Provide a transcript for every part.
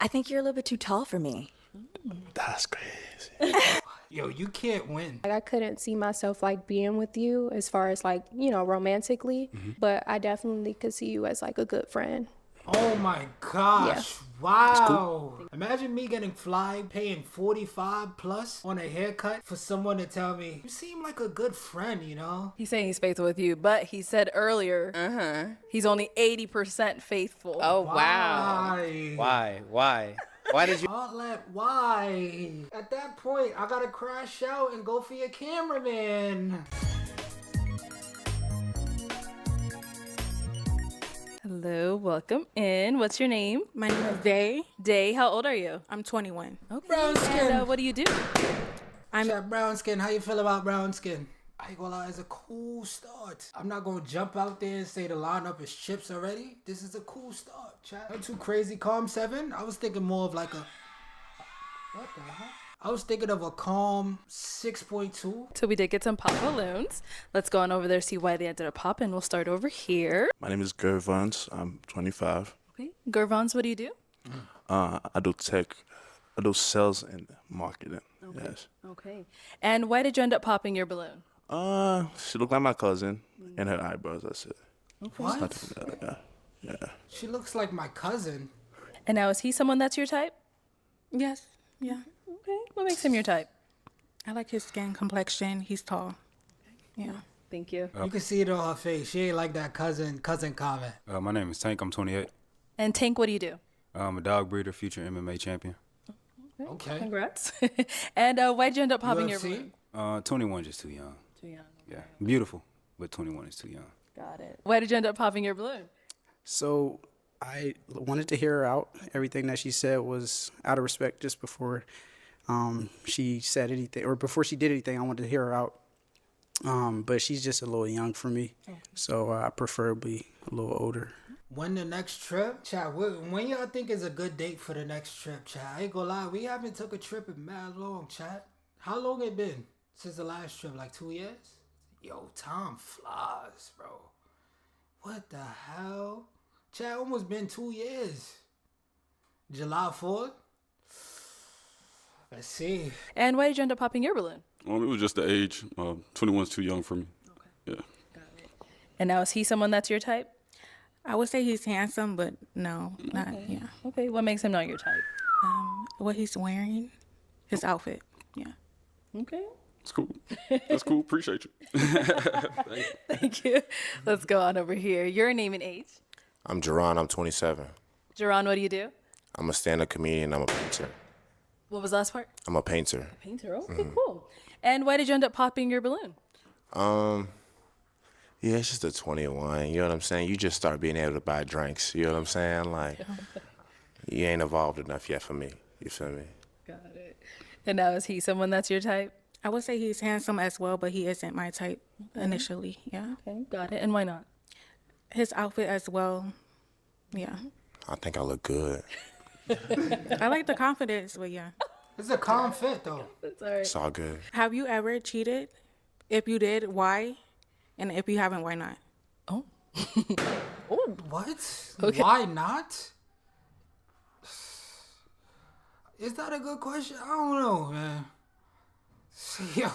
I think you're a little bit too tall for me. That's crazy. Yo, you can't win. Like, I couldn't see myself like being with you as far as like, you know, romantically, but I definitely could see you as like a good friend. Oh my gosh. Yeah. Wow. Imagine me getting fly, paying 45 plus on a haircut for someone to tell me, you seem like a good friend, you know? He's saying he's faithful with you, but he said earlier he's only 80% faithful. Oh, wow. Why? Why did you? Outlet, why? At that point, I gotta crash out and go for your cameraman. Hello, welcome in. What's your name? My name is Day. Day, how old are you? I'm 21. Okay. Brown skin. And what do you do? Chat, brown skin. How you feel about brown skin? I ain't gonna lie, it's a cool start. I'm not gonna jump out there and say the lineup is chips already. This is a cool start, chat. Not too crazy. Calm 7. I was thinking more of like a... What the hell? I was thinking of a calm 6.2. So we did get some pop balloons. Let's go on over there, see why they ended up popping. We'll start over here. My name is Gervons. I'm 25. Okay. Gervons, what do you do? I do tech. I do sales and marketing. Okay. Yes. Okay. And why did you end up popping your balloon? She looked like my cousin, and her eyebrows. That's it. Okay. What? Yeah. She looks like my cousin. And now, is he someone that's your type? Yes. Yeah. Okay. What makes him your type? I like his skin complexion. He's tall. Yeah. Thank you. You can see it on her face. She ain't like that cousin comment. My name is Tank. I'm 28. And Tank, what do you do? I'm a dog breeder, future MMA champion. Okay. Congrats. And why'd you end up popping your UFC? balloon? 21 just too young. Too young. Yeah, beautiful, but 21 is too young. Got it. Why did you end up popping your balloon? So I wanted to hear her out. Everything that she said was out of respect just before she said anything, or before she did anything, I wanted to hear her out. But she's just a little young for me, so I preferably a little older. When the next trip? Chat, when y'all think is a good date for the next trip, chat? I ain't gonna lie, we haven't took a trip in mad long, chat. How long it been since the last trip? Like 2 years? Yo, time flies, bro. What the hell? Chat, almost been 2 years. July 4th? Let's see. And why did you end up popping your balloon? It was just the age. 21's too young for me. Okay. Yeah. Got it. And now, is he someone that's your type? I would say he's handsome, but no, not, Okay. yeah. Okay, what makes him not your type? What he's wearing, his outfit, yeah. Okay. It's cool. That's cool. Appreciate you. Thank you. Let's go on over here. Your name and age? I'm Jerron. I'm 27. Jerron, what do you do? I'm a stand-up comedian. I'm a painter. What was the last part? I'm a painter. Painter. Okay, cool. And why did you end up popping your balloon? Yeah, it's just a 21. You know what I'm saying? You just start being able to buy drinks. You know what I'm saying? Like, you ain't evolved enough yet for me. You feel me? Got it. And now, is he someone that's your type? I would say he's handsome as well, but he isn't my type initially, yeah. Okay, got it. And why not? His outfit as well, yeah. I think I look good. I like the confidence, but yeah. It's a calm fit, though. That's all right. It's all good. Have you ever cheated? If you did, why? And if you haven't, why not? Oh. What? Okay. Why not? Is that a good question? I don't know, man. Yo,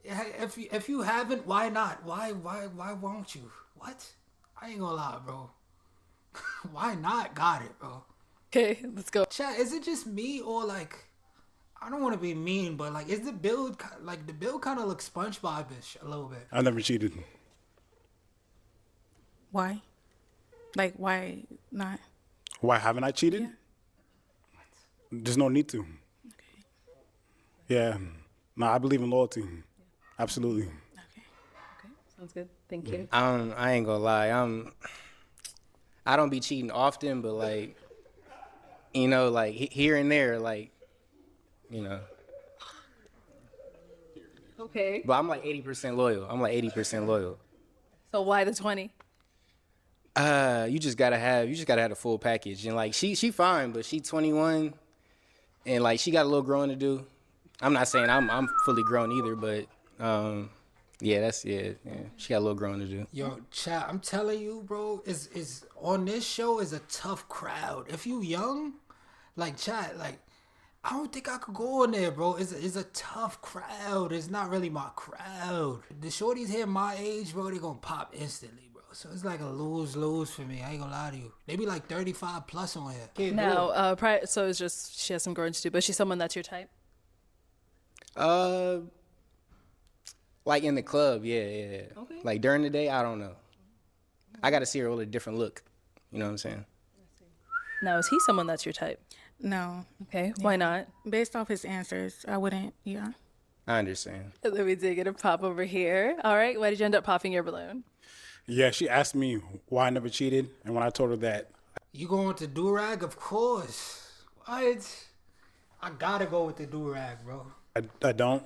if you haven't, why not? Why won't you? What? I ain't gonna lie, bro. Why not? Got it, bro. Okay, let's go. Chat, is it just me or like, I don't want to be mean, but like, is the build like the build kind of looks SpongeBob-ish a little bit? I never cheated. Why? Like, why not? Why haven't I cheated? Yeah. There's no need to. Yeah. No, I believe in loyalty. Absolutely. Okay, sounds good. Thank you. I ain't gonna lie. I don't be cheating often, but like, you know, like here and there, like, you know. Okay. But I'm like 80% loyal. So why the 20? You just gotta have the full package. And like she fine, but she 21 and like she got a little growing to do. I'm not saying I'm fully grown either, but yeah, she got a little growing to do. Yo, chat, I'm telling you, bro, is on this show is a tough crowd. If you young, Like, chat, like, I don't think I could go in there, bro. It's a tough crowd. It's not really my crowd. The shorties here my age, bro, they gonna pop instantly, bro. So it's like a lose-lose for me. I ain't gonna lie to you. They be like 35 plus on here. Can't do it. No, so it's just she has some growing to do, but she's someone that's your type. Like in the club, yeah. Okay. Like during the day, I don't know. I got to see her with a different look. You know what I'm saying? Now, is he someone that's your type? No. Okay, why not? Based off his answers, I wouldn't. Yeah. I understand. Let me dig it a pop over here. All right, why did you end up popping your balloon? Yeah, she asked me why I never cheated, and when I told her that, You going with the do-rag? Of course. What? I gotta go with the do-rag, bro. I don't.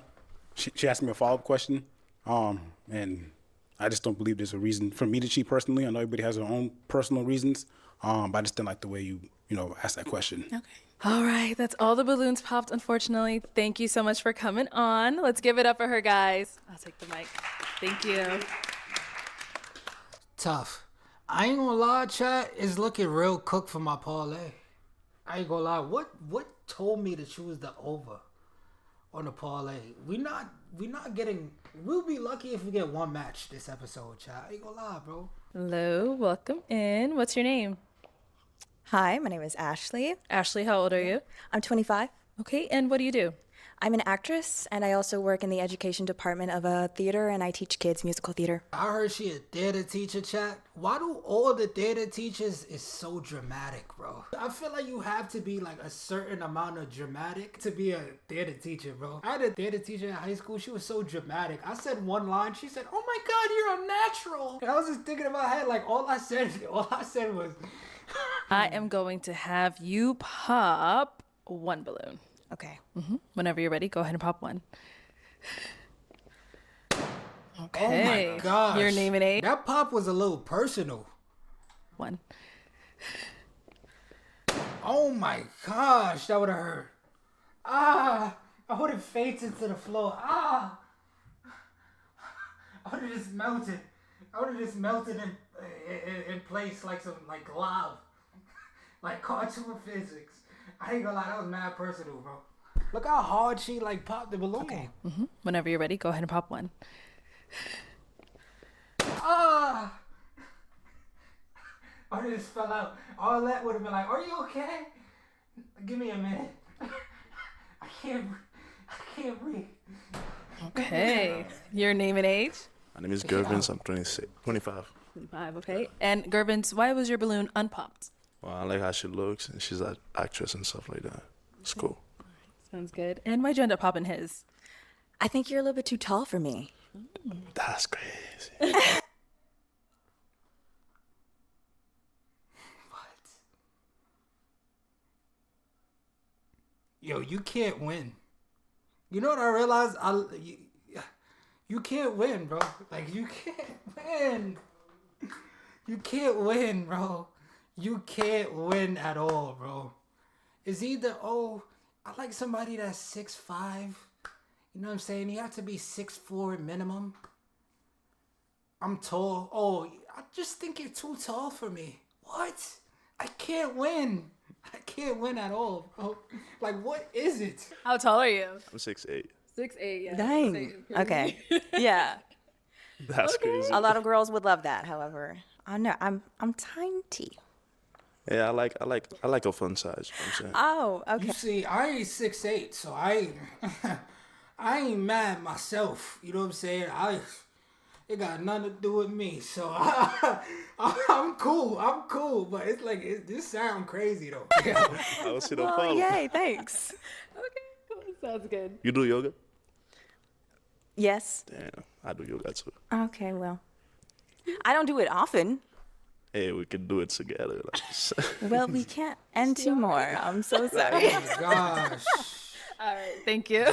She asked me a follow-up question, and I just don't believe there's a reason for me to cheat personally. I know everybody has their own personal reasons, but I just didn't like the way you asked that question. Okay. All right, that's all the balloons popped, unfortunately. Thank you so much for coming on. Let's give it up for her, guys. I'll take the mic. Thank you. Tough. I ain't gonna lie, chat. It's looking real cooked for my parlay. I ain't gonna lie. What told me to choose the over on the parlay? We not getting. We'll be lucky if we get one match this episode, chat. I ain't gonna lie, bro. Hello, welcome in. What's your name? Hi, my name is Ashley. Ashley, how old are you? I'm 25. Okay, and what do you do? I'm an actress, and I also work in the education department of a theater, and I teach kids musical theater. I heard she a theater teacher, chat. Why do all the theater teachers is so dramatic, bro? I feel like you have to be like a certain amount of dramatic to be a theater teacher, bro. I had a theater teacher in high school. She was so dramatic. I said one line. She said, "Oh my God, you're a natural." And I was just thinking in my head, like all I said was, I am going to have you pop one balloon. Okay. Whenever you're ready, go ahead and pop one. "Oh Okay. my gosh." Your name and age? That pop was a little personal. One. Oh my gosh, that would have hurt. I would have fainted to the floor. I would have just melted. I would have just melted in place like some lava, like cartoon physics. I ain't gonna lie, that was mad personal, bro. Look how hard she popped the balloon. Okay. Whenever you're ready, go ahead and pop one. I would have just fell out. All that would have been like, "Are you okay? Give me a minute. I can't breathe." Okay. Your name and age? My name is Gervins. I'm 25. 25, okay. And Gervins, why was your balloon unpopped? Well, I like how she looks, and she's an actress and stuff like that. It's cool. Sounds good. And why'd you end up popping his? I think you're a little bit too tall for me. That's crazy. What? Yo, you can't win. You know what I realized? You can't win, bro. Like, you can't win. You can't win, bro. You can't win at all, bro. It's either, I like somebody that's 6'5". You know what I'm saying? You have to be 6'4" minimum. I'm tall. Oh, I just think you're too tall for me. What? I can't win. I can't win at all, bro. Like, what is it? How tall are you? I'm 6'8". 6'8", yeah. Dang. Okay. Yeah. That's crazy. A lot of girls would love that, however. I know I'm tiny. Yeah, I like a fun size. You know what I'm saying? Oh, okay. You see, I ain't 6'8", so I ain't mad myself. You know what I'm saying? It got nothing to do with me. So I'm cool. I'm cool. But it's like, this sound crazy though. I don't see no Oh, problem. yay, thanks. Okay, cool. Sounds good. You do yoga? Yes. Damn, I do yoga too. Okay, well. I don't do it often. Hey, we can do it together. Well, we can't anymore. I'm so sorry. Oh my gosh. All right, thank you.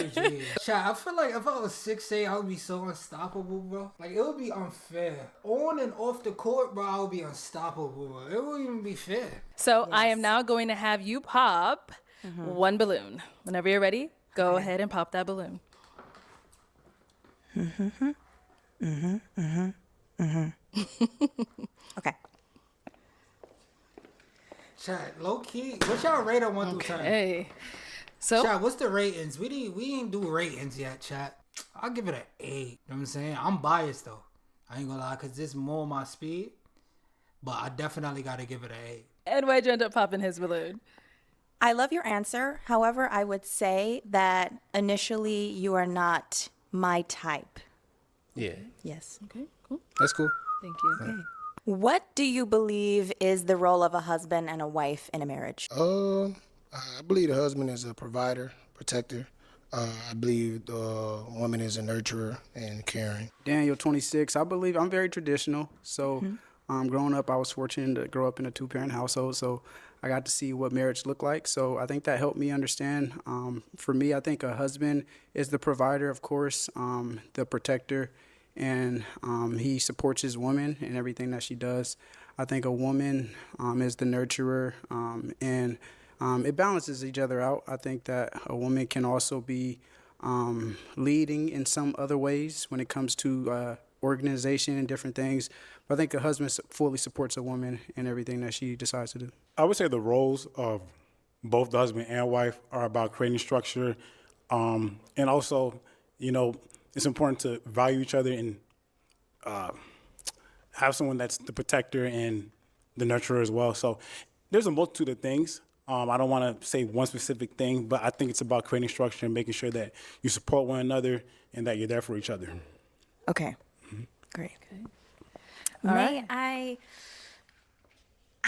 Chat, I feel like if I was 6'8", I would be so unstoppable, bro. Like, it would be unfair. On and off the court, bro, I would be unstoppable, bro. It wouldn't even be fair. So I am now going to have you pop one balloon. Whenever you're ready, go ahead and pop that balloon. Okay. Chat, low key. What y'all rate on 1 through 10? Hey. So, Chat, what's the ratings? We ain't do ratings yet, chat. I'll give it an 8. You know what I'm saying? I'm biased though. I ain't gonna lie, cause this more my speed. But I definitely gotta give it an 8. and why'd you end up popping his balloon? I love your answer. However, I would say that initially you are not my type. Yeah, Yes. Okay, cool. that's cool. Thank you. Okay. What do you believe is the role of a husband and a wife in a marriage? I believe the husband is a provider, protector. I believe the woman is a nurturer and caring. Daniel, 26. I believe I'm very traditional. So, growing up, I was fortunate to grow up in a 2-parent household. So, I got to see what marriage looked like. So, I think that helped me understand. For me, I think a husband is the provider, of course, the protector, and he supports his woman in everything that she does. I think a woman is the nurturer, and it balances each other out. I think that a woman can also be leading in some other ways when it comes to organization and different things. But I think a husband fully supports a woman in everything that she decides to do. I would say the roles of both the husband and wife are about creating structure, and also, it's important to value each other and have someone that's the protector and the nurturer as well. So there's a multitude of things. I don't want to say one specific thing, but I think it's about creating structure and making sure that you support one another and that you're there for each other. Okay. Great. Okay. May I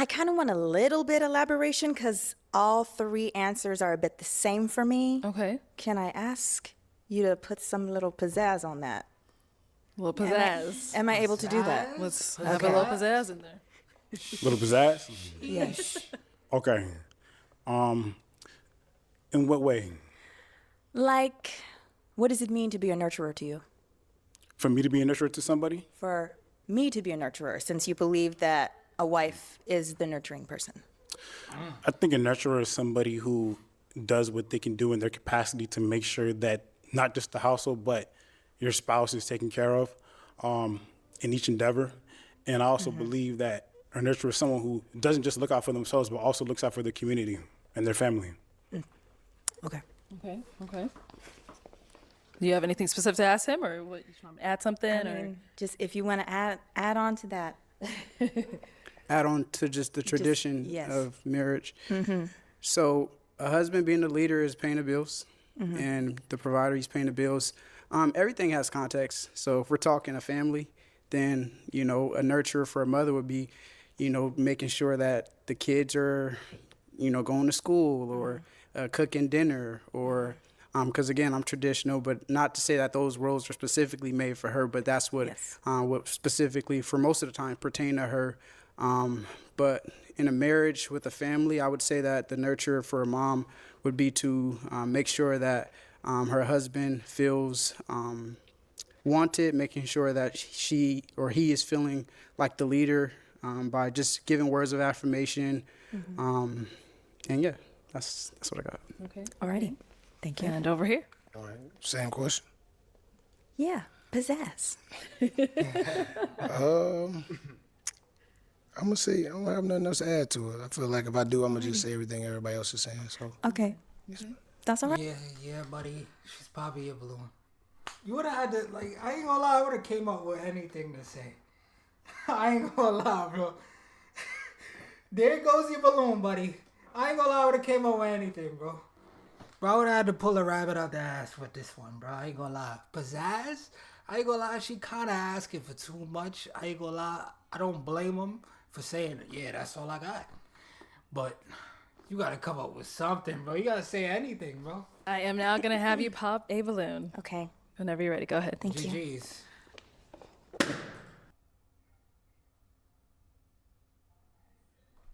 kind of want a little bit elaboration because all 3 answers are a bit the same for me. Okay. Can I ask you to put some little pizzazz on that? A little pizzazz. Am I able to do that? Let's have a little pizzazz in there. Little pizzazz? Yes. Okay. In what way? Like, what does it mean to be a nurturer to you? For me to be a nurturer to somebody? For me to be a nurturer, since you believe that a wife is the nurturing person. I think a nurturer is somebody who does what they can do in their capacity to make sure that not just the household, but your spouse is taken care of in each endeavor. And I also believe that a nurturer is someone who doesn't just look out for themselves, but also looks out for the community and their family. Okay. Okay. Do you have anything specific to ask him, or what? You want to add something, or Just if you want to add on to that. Add on to just the tradition yes. of marriage. So a husband being the leader is paying the bills, and the provider, he's paying the bills. Everything has context. So if we're talking a family, then, a nurturer for a mother would be, making sure that the kids are, going to school or cooking dinner or, because again, I'm traditional, but not to say that those roles are specifically made for her, but that's what, what specifically for most of the time pertain to her. But in a marriage with a family, I would say that the nurturer for a mom would be to make sure that her husband feels wanted, making sure that she or he is feeling like the leader by just giving words of affirmation. And yeah, that's what I got. okay? Alrighty. Thank you. And over here. All right, same question. Yeah, pizzazz. I'm gonna say I don't have nothing else to add to it. I feel like if I do, I'm gonna just say everything everybody else is saying. So Okay. That's all right. Yeah, buddy. She's popping your balloon. You would have had to, I ain't gonna lie, I would have came up with anything to say. I ain't gonna lie, bro. There goes your balloon, buddy. I ain't gonna lie, I would have came up with anything, bro. Bro, I would have had to pull a rabbit out the ass with this one, bro. I ain't gonna lie. Pizzazz? I ain't gonna lie, she kind of asking for too much. I ain't gonna lie, I don't blame him for saying, yeah, that's all I got. But you gotta come up with something, bro. You gotta say anything, bro. I am now gonna have you pop a balloon. Okay. Whenever you're ready, go ahead. Thank you. GG's.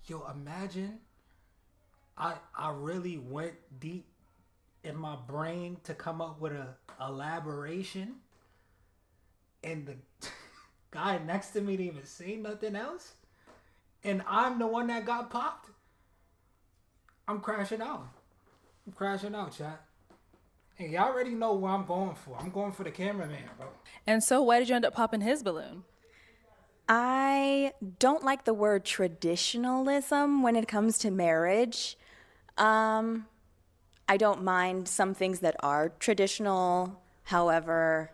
Yo, imagine I really went deep in my brain to come up with a elaboration, and the guy next to me didn't even say nothing else, and I'm the one that got popped. I'm crashing out. Chat. Hey, y'all already know what I'm going for. I'm going for the cameraman, bro. And so, why did you end up popping his balloon? I don't like the word traditionalism when it comes to marriage. I don't mind some things that are traditional. However,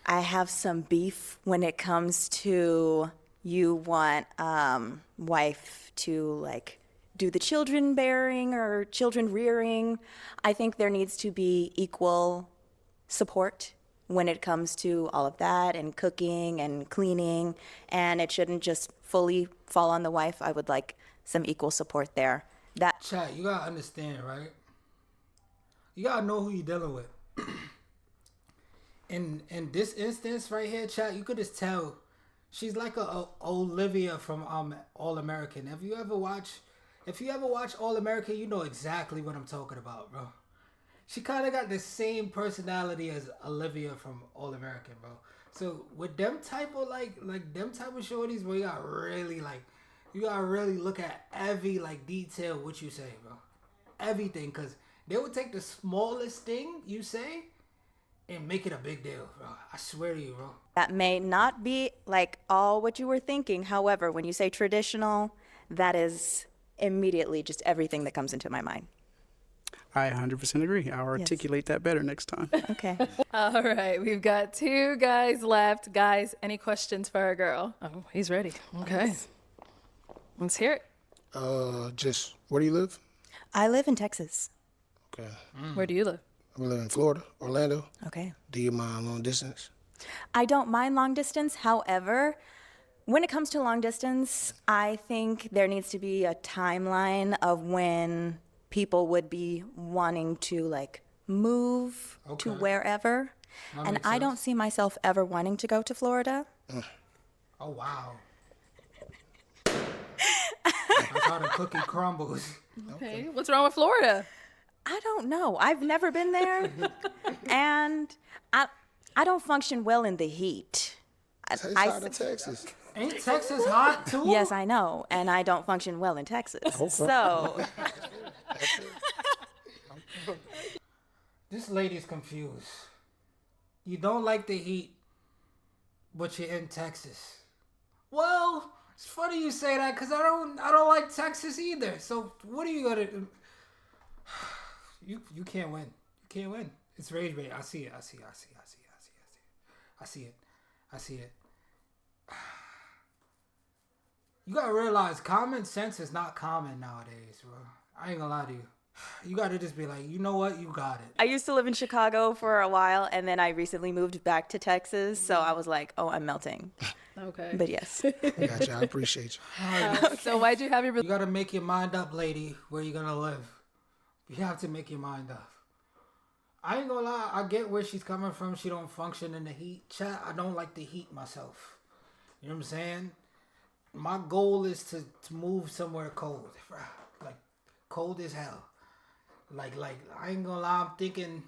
I have some beef when it comes to you want wife to like do the children bearing or children rearing. I think there needs to be equal support when it comes to all of that and cooking and cleaning, and it shouldn't just fully fall on the wife. I would like some equal support there. That Chat, you gotta understand, right? You gotta know who you're dealing with. In this instance right here, chat, you could just tell she's like a Olivia from All American. If you ever watch All American, you know exactly what I'm talking about, bro. She kind of got the same personality as Olivia from All American, bro. So with them type of like them type of shorties, bro, you gotta really look at every like detail what you say, bro. Everything, cause they would take the smallest thing you say and make it a big deal, bro. I swear to you, bro. that may not be like all what you were thinking. However, when you say traditional, that is immediately just everything that comes into my mind. I 100% agree. I'll articulate that better next time. Okay. All right, we've got 2 guys left. Guys, any questions for our girl? Oh, he's ready. Okay. Let's hear it. Just where do you live? I live in Texas. Okay. Where do you live? I live in Florida, Orlando. Okay. Do you mind long distance? I don't mind long distance. However, when it comes to long distance, I think there needs to be a timeline of when people would be wanting to like move to wherever. And I don't see myself ever wanting to go to Florida. Oh wow. That's how the cookie crumbles. Okay. What's wrong with Florida? I don't know. I've never been there. And I don't function well in the heat. It's hot in Texas. Ain't Texas hot too? Yes, I know. And I don't function well in Texas. So This lady's confused. You don't like the heat, but you're in Texas. Well, it's funny you say that because I don't like Texas either. So what are you gonna do? You can't win. You can't win. It's rage bait. I see it. You gotta realize common sense is not common nowadays, bro. I ain't gonna lie to you. You gotta just be like, you know what? You got it. I used to live in Chicago for a while, and then I recently moved back to Texas. So I was like, oh, I'm melting. Okay. But yes. I got you. I appreciate you. So why'd you have your... You gotta make your mind up, lady, where you're gonna live. You have to make your mind up. I ain't gonna lie, I get where she's coming from. She don't function in the heat. Chat, I don't like the heat myself. You know what I'm saying? My goal is to move somewhere cold. Like, cold as hell. Like, I ain't gonna lie, I'm thinking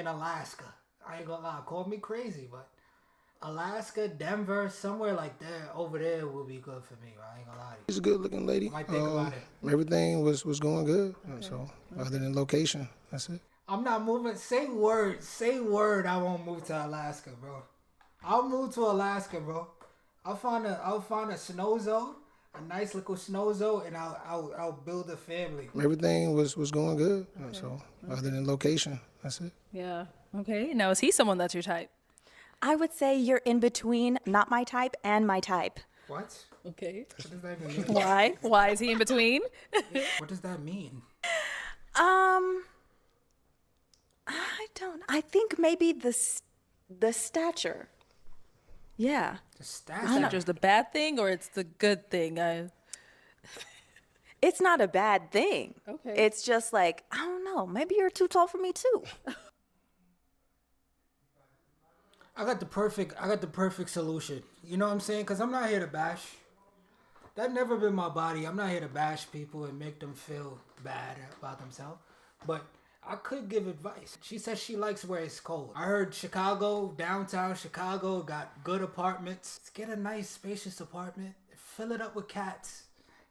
Alaska. I ain't gonna lie, call me crazy, but Alaska, Denver, somewhere like that, over there will be good for me. I ain't gonna lie to you. She's a good looking lady. Might think about it. Everything was going good. So other than location, that's it. I'm not moving. Say word. I won't move to Alaska, bro. I'll move to Alaska, bro. I'll find a snow zone, a nice little snow zone, and I'll build a family. Everything was going good. So other than location, that's it. Yeah. Okay. Now, is he someone that's your type? I would say you're in between not my type and my type. What? Okay. What does that mean? Why? Why is he in between? What does that mean? I think maybe the stature. Yeah. The stature. Is the bad thing or it's the good thing? It's not a bad thing. Okay. It's just like, I don't know, maybe you're too tall for me too. I got the perfect solution. You know what I'm saying? Because I'm not here to bash. That never been my body. I'm not here to bash people and make them feel bad about themselves. But I could give advice. She says she likes where it's cold. I heard Chicago, downtown Chicago, got good apartments. Let's get a nice, spacious apartment. Fill it up with cats.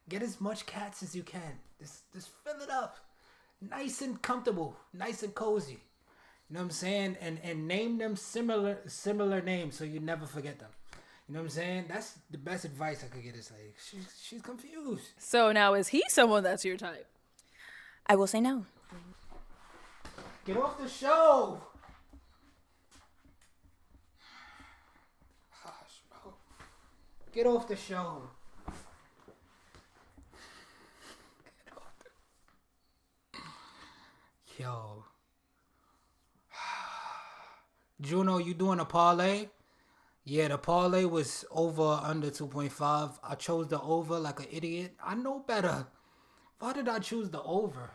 Get as much cats as you can. Just fill it up. Nice and comfortable. Nice and cozy. You know what I'm saying? And name them similar names so you never forget them. You know what I'm saying? That's the best advice I could get. Is like she's confused. So now is he someone that's your type? I will say no. Get off the show. Gosh, bro. Get off the show. Yo. Juno, you doing a parlay? Yeah, the parlay was over under 2.5. I chose the over like an idiot. I know better. Why did I choose the over?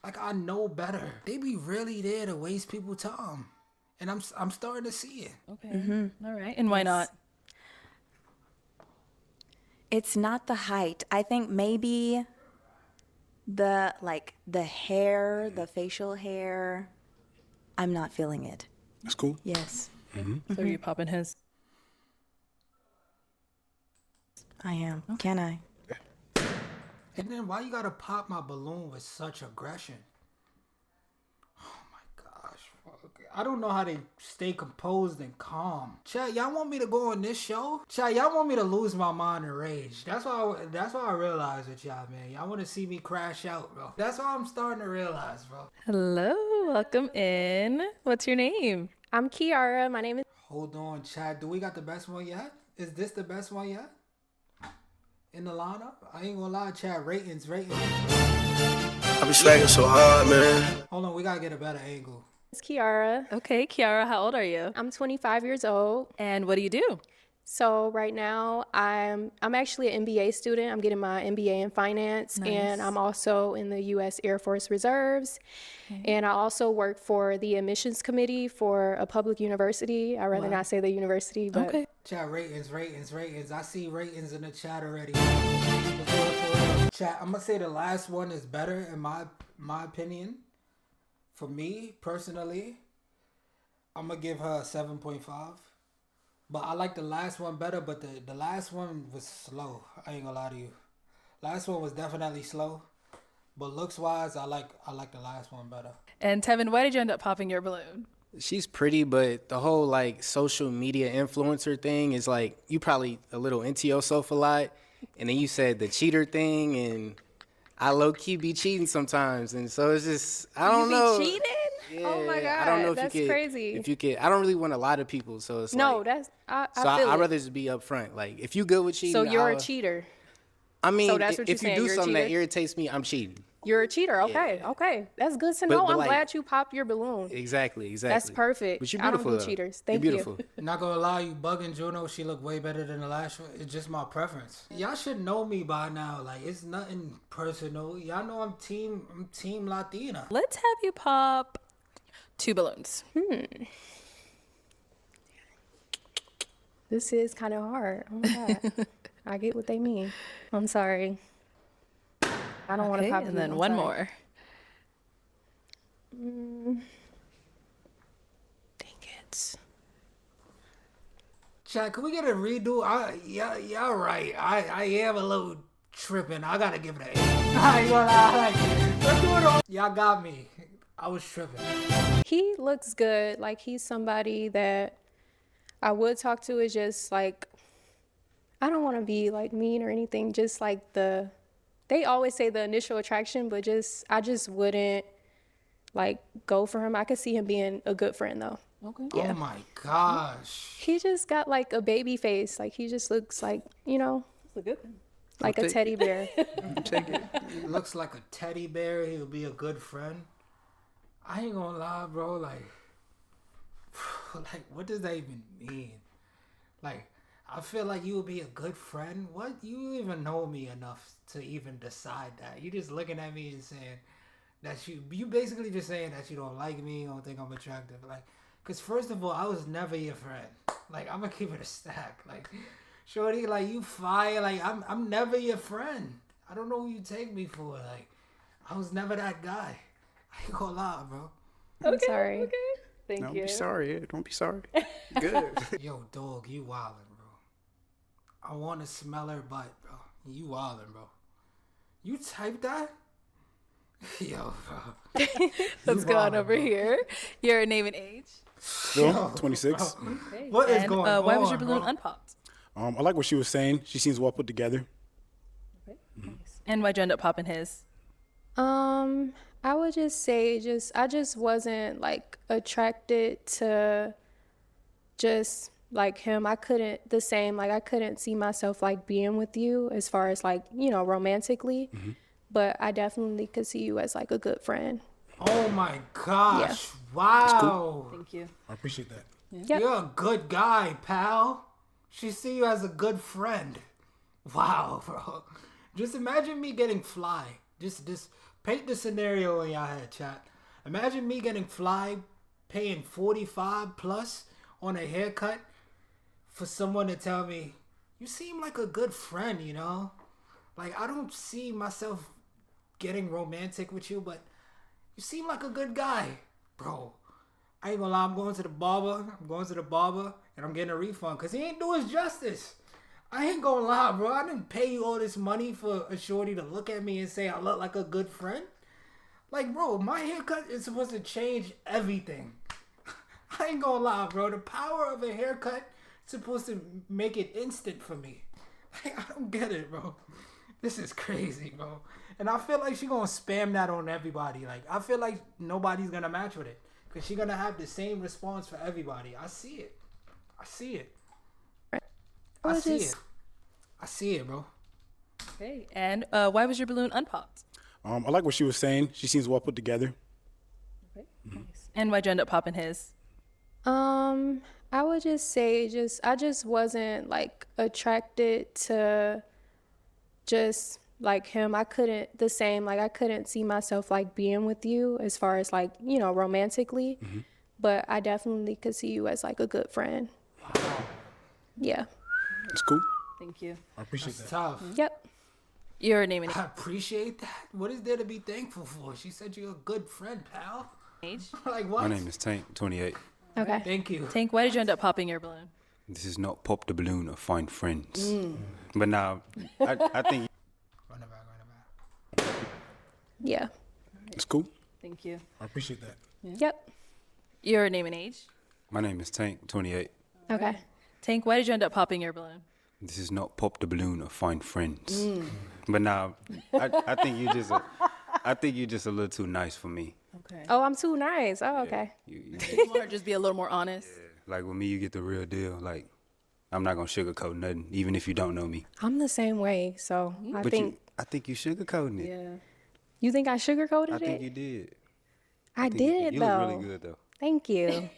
Like, I know better. They be really there to waste people's time. And I'm starting to see it. Okay. All right. And why not? It's not the height. I think maybe the hair, the facial hair, I'm not feeling it. That's cool. Yes, So are you popping his? I am. Can I? And then why you gotta pop my balloon with such aggression? Oh my gosh. Fuck. I don't know how to stay composed and calm. Chat, y'all want me to go on this show? Chat, y'all want me to lose my mind and rage. That's why I realized with y'all, man. Y'all want to see me crash out, bro. That's what I'm starting to realize, bro. Hello. Welcome in. What's your name? I'm Kiara. My name is. Hold on, Chad. Do we got the best one yet? Is this the best one yet? In the lineup? I ain't gonna lie, Chad. Ratings. I be slacking so hard, man. Hold on, we gotta get a better angle. It's Kiara. Okay, Kiara, how old are you? I'm 25 years old. And what do you do? So right now I'm actually an MBA student. I'm getting my MBA in finance, and I'm also in the U.S. Air Force Reserves. And I also work for the admissions committee for a public university. I'd rather not say the university, but Okay. Chat, ratings. I see ratings in the chat already. Chat, I'm gonna say the last one is better in my opinion. For me personally, I'm gonna give her a 7.5. But I like the last one better, but the last one was slow. I ain't gonna lie to you. Last one was definitely slow. But looks wise, I like the last one better. And Tevin, why did you end up popping your balloon? She's pretty, but the whole like social media influencer thing is like, you probably a little into yourself a lot. And then you said the cheater thing, and I low key be cheating sometimes. And so it's just, I don't know. cheating? Yeah, Oh my God, I don't know if that's you could, crazy. If you could, I don't really want a lot of people. So it's no, like, that's I so feel I'd it. rather just be upfront. Like if you good with cheating, So you're a I'll- cheater. I mean, So that's what you're if you saying, do you're a something that cheater? irritates me, I'm cheating. You're a cheater. Okay, okay. That's good to know. but I'm like- glad you popped your balloon. Exactly. That's perfect. But you're I don't beautiful. do though. cheaters. You're Thank you. beautiful. Not gonna lie, you bugging Juno. She look way better than the last one. It's just my preference. Y'all should know me by now. Like it's nothing personal. Y'all know I'm team Latina. Let's have you pop 2 balloons. This is kind of hard. Oh my God. I get what they mean. I'm sorry. I don't want to Okay, pop and you. then I'm one sorry. more. Dang it. Chat, can we get a redo? Y'all right. I am a little tripping. I gotta give it an 8. I ain't gonna lie. Let's do it all. Y'all got me. I was tripping. He looks good. Like he's somebody that I would talk to. Is just like, I don't want to be like mean or anything. Just like they always say the initial attraction, but I just wouldn't like go for him. I could see him being a good friend though. Okay. Yeah. Oh my gosh. He just got like a baby face. Like he just looks like, That's a good one. like a teddy bear. Take it. He looks like a teddy bear. He'll be a good friend. I ain't gonna lie, bro. Like, what does that even mean? Like, I feel like you would be a good friend. What? You even know me enough to even decide that? You just looking at me and saying that you basically just saying that you don't like me, you don't think I'm attractive. Like, cause first of all, I was never your friend. Like, I'm gonna keep it a stack. Like, shorty, like you fire. Like, I'm never your friend. I don't know who you take me for. Like, I was never that guy. I ain't gonna lie, bro. I'm sorry. Okay. Thank Don't you. be sorry. Don't be sorry. Good. Yo, dog, you wildin', bro. I want to smell her butt, bro. You wildin', bro. You type that? Yo, bro. Let's go on over here. Your name and age. Still 26. What is And going on? why was your balloon bro? unpopped? I like what she was saying. She seems well put together. And why'd you end up popping his? I would just say I just wasn't like attracted to just like him. I couldn't see myself like being with you as far as like, romantically. But I definitely could see you as like a good friend. Oh my gosh. Yeah. Wow. Thank you. I appreciate that. Yep. You're a good guy, pal. She see you as a good friend. Wow, bro. Just imagine me getting fly. Just paint the scenario in your head, chat. Imagine me getting fly, paying 45 plus on a haircut for someone to tell me, you seem like a good friend, you know? Like, I don't see myself getting romantic with you, but you seem like a good guy. Bro, I ain't gonna lie, I'm going to the barber, and I'm getting a refund because he ain't do his justice. I ain't gonna lie, bro. I didn't pay you all this money for a shorty to look at me and say I look like a good friend. Like, bro, my haircut is supposed to change everything. I ain't gonna lie, bro. The power of a haircut is supposed to make it instant for me. Like, I don't get it, bro. This is crazy, bro. And I feel like she gonna spam that on everybody. Like, I feel like nobody's gonna match with it. Because she gonna have the same response for everybody. I see it. I see it. I see it, bro. Okay. And why was your balloon unpopped? I like what she was saying. She seems well put together. Okay. Nice. And why'd you end up popping his? I would just say I just wasn't like attracted to just like him. I couldn't see myself like being with you as far as like, romantically. But I definitely could see you as like a good friend. Yeah. It's cool. Thank you. I appreciate That's that. tough. Yep. Your name and I appreciate that. What is there to be thankful for? She said you're a good friend, pal. age. Like what? My name is Tank, 28. Okay. Thank you. Tank, why did you end up popping your balloon? This is not pop the balloon or find friends. But now, I think Run it back. Yeah. It's cool. Thank you. I appreciate that. Yep. Your name and age. my name is Tank, 28. Okay. Tank, why did you end up popping your balloon? This is not pop the balloon or find friends. But now, I think you're just a little too nice for me. Okay. Oh, I'm too nice. Oh, okay. You Or just be a little more honest. like with me, you get the real deal. Like I'm not gonna sugarcoat nothing, even if you don't know me. I'm the same way. So I think you sugarcoating it. Yeah. you think I sugarcoated I think it? you did. I did You though. look really good though. Thank you.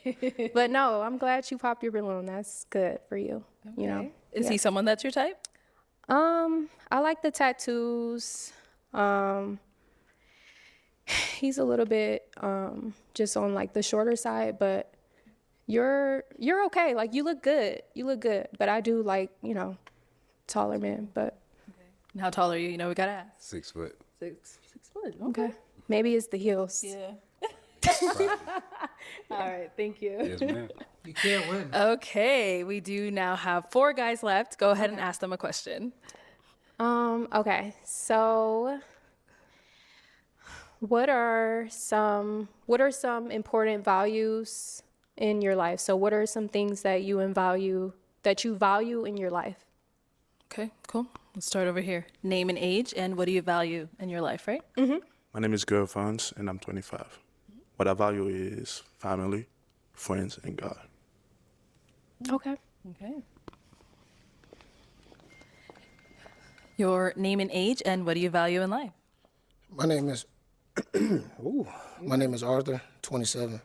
But no, I'm glad you popped your balloon. That's good for you. You know. Is he someone that's your type? I like the tattoos. He's a little bit just on like the shorter side, but you're okay. Like you look good. You look good. But I do like, taller men, but And how tall are you? We gotta ask. 6 foot. 6 foot. okay. Maybe it's the heels. Yeah. All right. Thank you. Yes, ma'am. You can't win. Okay. We do now have 4 guys left. Go ahead and ask them a question. Okay. So what are some important values in your life? So what are some things that you value in your life? Okay. Cool. Let's start over here. Name and age, and what do you value in your life, right? My name is Gervons, and I'm 25. What I value is family, friends, and God. Okay. Okay. Your name and age, and what do you value in life? My name is my name is Arthur, 27.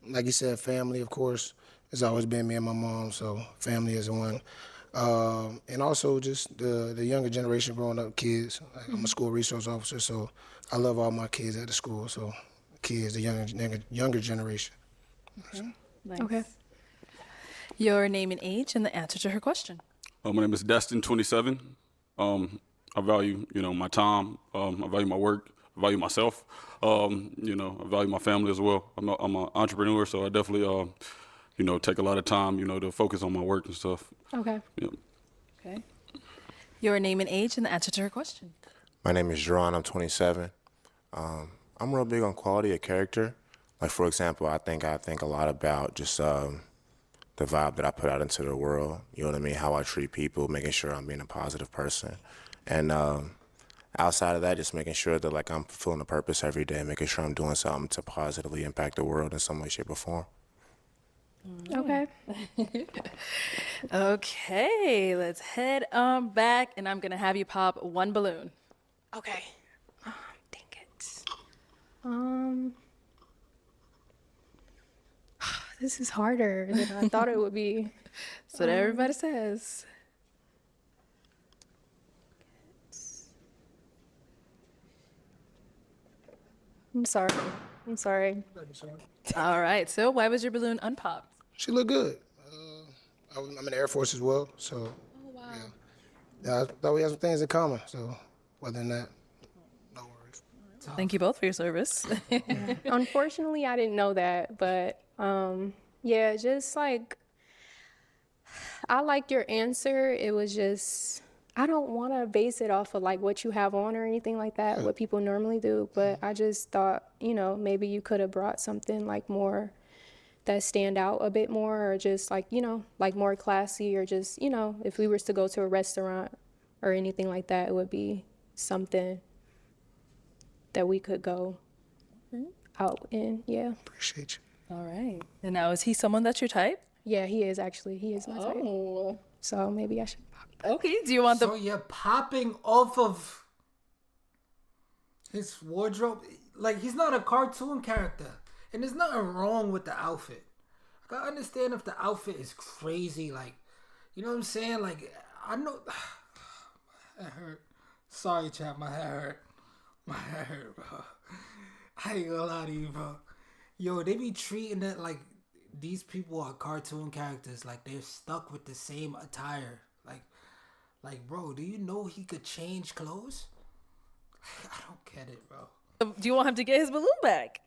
Like you said, family, of course, has always been me and my mom, so family is one. And also just the younger generation growing up, kids. Like, I'm a school resource officer, so I love all my kids at the school. So kids, the younger generation. Okay. Nice. Okay. Your name and age, and the answer to her question. My name is Destin, 27. I value, my time. I value my work. I value myself. I value my family as well. I'm an entrepreneur, so I definitely, take a lot of time, to focus on my work and stuff. Okay. Yep. Okay. Your name and age, and the answer to her question. My name is Jerron. I'm 27. I'm real big on quality of character. Like, for example, I think a lot about just the vibe that I put out into the world. You know what I mean? How I treat people, making sure I'm being a positive person. And outside of that, just making sure that like I'm fulfilling a purpose every day, making sure I'm doing something to positively impact the world in some way, shape, or form. Okay. Okay, let's head on back, and I'm gonna have you pop one balloon. Okay. Dang it. This is harder than I thought it would be. That's what everybody says. I'm sorry. I'm sorry. All right, so why was your balloon unpopped? She looked good. I'm in the Air Force as well, so. Oh, wow. Yeah, I thought we had some things in common, so other than that, no worries. Thank you both for your service. Unfortunately, I didn't know that, but yeah, just like I liked your answer. It was just I don't want to base it off of like what you have on or anything like that, what people normally do, but I just thought, maybe you could have brought something like more that stand out a bit more, or just like, like more classy, or just, if we were to go to a restaurant or anything like that, it would be something that we could go out in. Yeah. Appreciate you. All right. And now, is he someone that's your type? Yeah, he is actually. He is my type. Oh. So maybe I should pop. Okay. Do you want the? So you're popping off of his wardrobe? Like, he's not a cartoon character. And there's nothing wrong with the outfit. Like, I understand if the outfit is crazy, like, you know what I'm saying? Like, I know. My head hurt. Sorry, chat. My head hurt. My head hurt, bro. I ain't gonna lie to you, bro. Yo, they be treating it like these people are cartoon characters. Like, they're stuck with the same attire. Like, bro, do you know he could change clothes? I don't get it, bro. Do you want him to get his balloon back?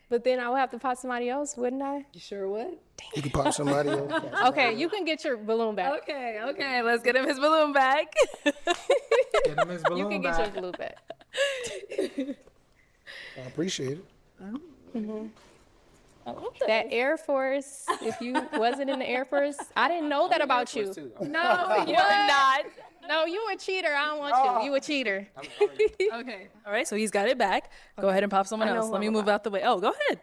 But then I would have to pop somebody else, wouldn't I? You sure would? You can pop somebody else. Okay, you can get your balloon back. Okay, let's get him his balloon back. Get him his balloon You can back. get your balloon back. I appreciate it. Mm-hmm. That Air Force, if you wasn't in the Air Force, I didn't know that about you. No, you're not. No, you a cheater. I don't want you. You a cheater. Okay. All right, so he's got it back. Go ahead and pop someone I know else. who Let me I'm move gonna out the way. Oh, go ahead.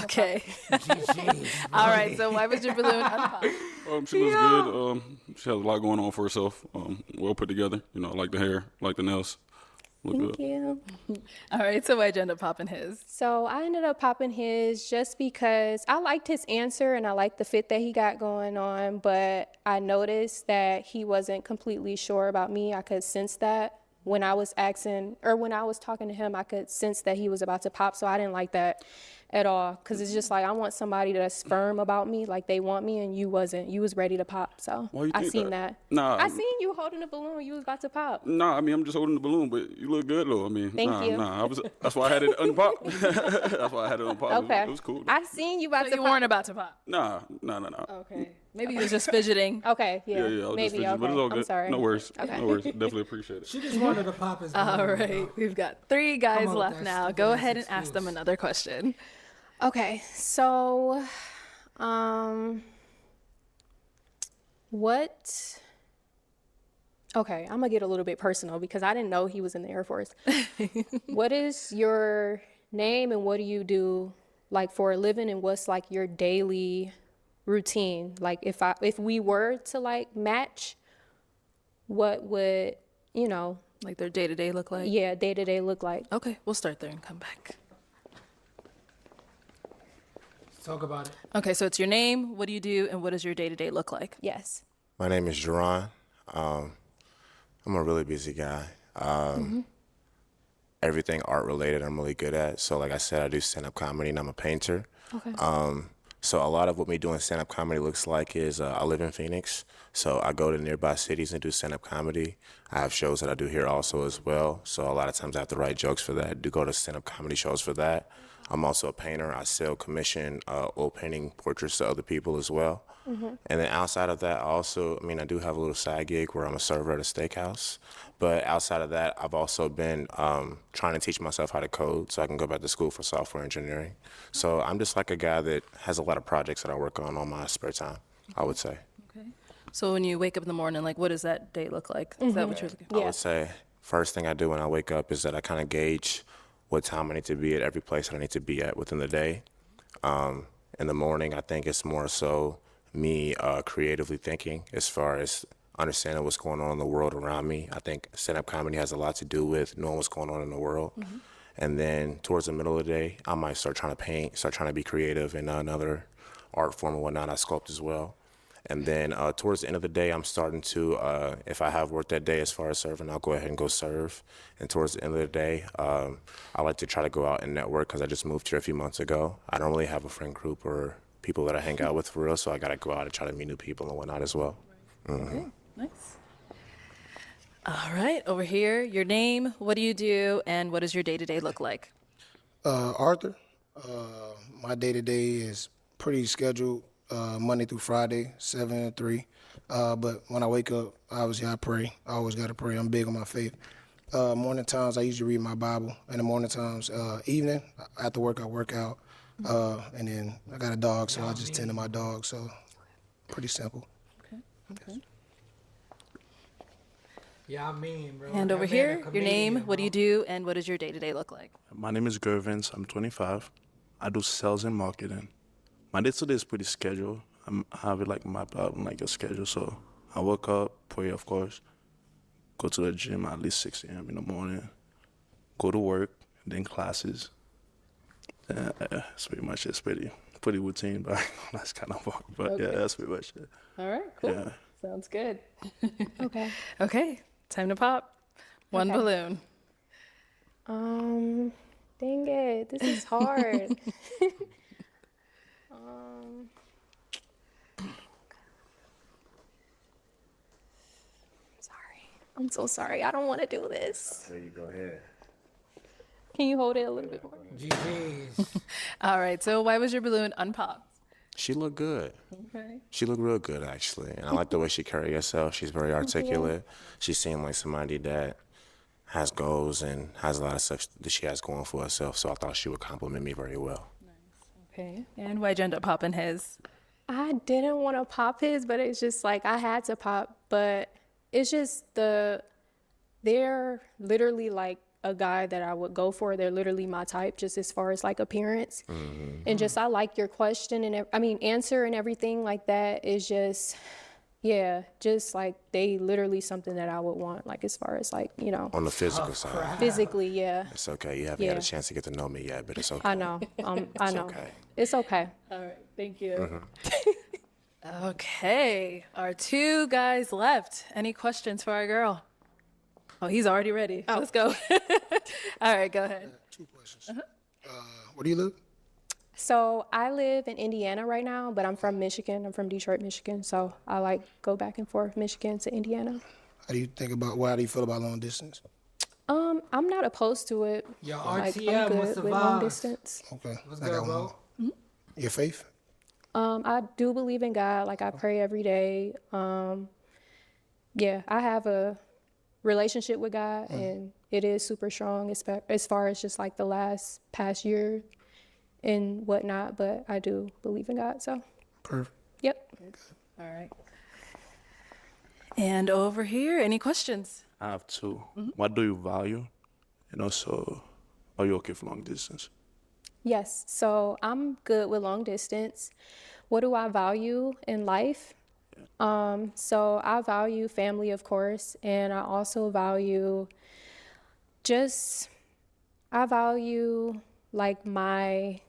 Okay. All right, so why was your balloon unpopped? She looks good. She has a lot going on for herself. Well put together. I like the hair, like the nails. Look Thank good. you. All right, so why'd you end up popping his? So I ended up popping his just because I liked his answer and I liked the fit that he got going on, but I noticed that he wasn't completely sure about me. I could sense that when I was when I was talking to him, I could sense that he was about to pop, so I didn't like that at all, because it's just like I want somebody that's firm about me, like they want me, and you wasn't. You was ready to pop, so Why you I think seen that? that. Nah, I seen you holding the balloon. You was about to pop. Nah, I'm just holding the balloon, but you look good though. Thank you. That's why I had it unpopped. That's why I had it unpopped. Okay. It was cool. I seen you about So to you pop. weren't about to pop. No. Okay. Maybe he was just fidgeting. Okay, yeah. Yeah, I was just Maybe, fidgeting, okay. but it's all good. I'm sorry. No worries. Okay. No worries. Definitely appreciate it. She just wanted to pop his balloon. All right, we've got 3 guys Come on with left that now. stupid Go ass ahead and ask them excuse. another question. Okay, so, okay, I'm gonna get a little bit personal because I didn't know he was in the Air Force. What is your name and what do you do like for a living, and what's like your daily routine? Like if we were to like match, what would, Like their day-to-day look like? yeah, day-to-day look like? Okay, we'll start there and come back. Talk about it. Okay, so it's your name, what do you do, and what does your day-to-day look like? Yes. My name is Jerron. I'm a really busy guy. Everything art related I'm really good at. So like I said, I do stand-up comedy and I'm a painter. Okay. So a lot of what me doing stand-up comedy looks like is I live in Phoenix. So I go to nearby cities and do stand-up comedy. I have shows that I do here also as well. So a lot of times I have to write jokes for that. I do go to stand-up comedy shows for that. I'm also a painter. I sell commission oil painting portraits to other people as well. And then outside of that, also, I mean, I do have a little side gig where I'm a server at a steakhouse. But outside of that, I've also been trying to teach myself how to code so I can go back to school for software engineering. So I'm just like a guy that has a lot of projects that I work on my spare time, I would say. Okay. So when you wake up in the morning, like, what does that day look like? Is that what you're looking for? I would say first thing I do when I wake up is that I kind of gauge what time I need to be at every place that I need to be at within the day. In the morning, I think it's more so me creatively thinking as far as understanding what's going on in the world around me. I think stand-up comedy has a lot to do with knowing what's going on in the world. And then towards the middle of the day, I might start trying to paint, start trying to be creative in another art form and whatnot. I sculpt as well. And then towards the end of the day, I'm starting to, if I have work that day as far as serving, I'll go ahead and go serve. And towards the end of the day, I like to try to go out and network because I just moved here a few months ago. I don't really have a friend group or people that I hang out with for real, so I got to go out and try to meet new people and whatnot as well. Okay, nice. All right, over here, your name, what do you do, and what does your day-to-day look like? Arthur. My day-to-day is pretty scheduled, Monday through Friday, 7 to 3. But when I wake up, obviously I pray. I always got to pray. I'm big on my faith. Morning times, I usually read my Bible. In the morning times, evening, after work, I work out. And then I got a dog, so I just tend to my dog. So pretty simple. Okay. Yeah, I mean, bro. And over That man a here, your name, comedian, what do you bro. do, and what does your day-to-day look like? My name is Gervins. I'm 25. I do sales and marketing. My day-to-day is pretty scheduled. I have it like mapped out in like a schedule. So I wake up, pray, of course, go to the gym at least 6 a.m. in the morning, go to work, then classes. That's pretty much it. It's pretty routine, but that's kind of work. But yeah, that's pretty much it. All right, cool. Yeah. Sounds good. Okay. Okay, time to pop. One Okay. balloon. Dang it, this is hard. um, sorry. I'm so sorry. I don't want to do this. There you go ahead. Can you hold it a little bit more? GG's. All right, so why was your balloon unpopped? She looked good. Okay. She looked real good, actually. And I like the way she carried herself. She's very articulate. She seemed like somebody that has goals and has a lot of stuff that she has going for herself. So I thought she would compliment me very well. Okay. And why'd you end up popping his? I didn't want to pop his, but it's just like I had to pop. But it's just they're literally like a guy that I would go for. They're literally my type, just as far as like appearance. And just I like your question and answer and everything like that is just, yeah, just like they literally something that I would want, like as far as like, you know, On the physical side, physically, yeah. it's okay. You haven't had Yeah. a chance to get to know me yet, but it's okay. I know. I know. okay. It's okay. All right, thank you. Okay, our two guys left. Any questions for our girl? Oh, he's already ready. Let's go. All right, go ahead. 2 questions. Where do you live? So I live in Indiana right now, but I'm from Michigan. I'm from Detroit, Michigan. So I like go back and forth Michigan to Indiana. How do you feel about long distance? I'm not opposed to it. Yo, Like, RTM, I'm what's good the with long vibes? distance. Okay. What's I good, got bro? one. Your faith? I do believe in God. Like I pray every day. Yeah, I have a relationship with God, and it is super strong as far as just like the past year and whatnot. But I do believe in God. So, Perfect. yep. All right. And over here, any questions? I have 2. What do you value? And also, are you okay for long distance? Yes, so I'm good with long distance. What do I value in life? So I value family, of course, and I also value like my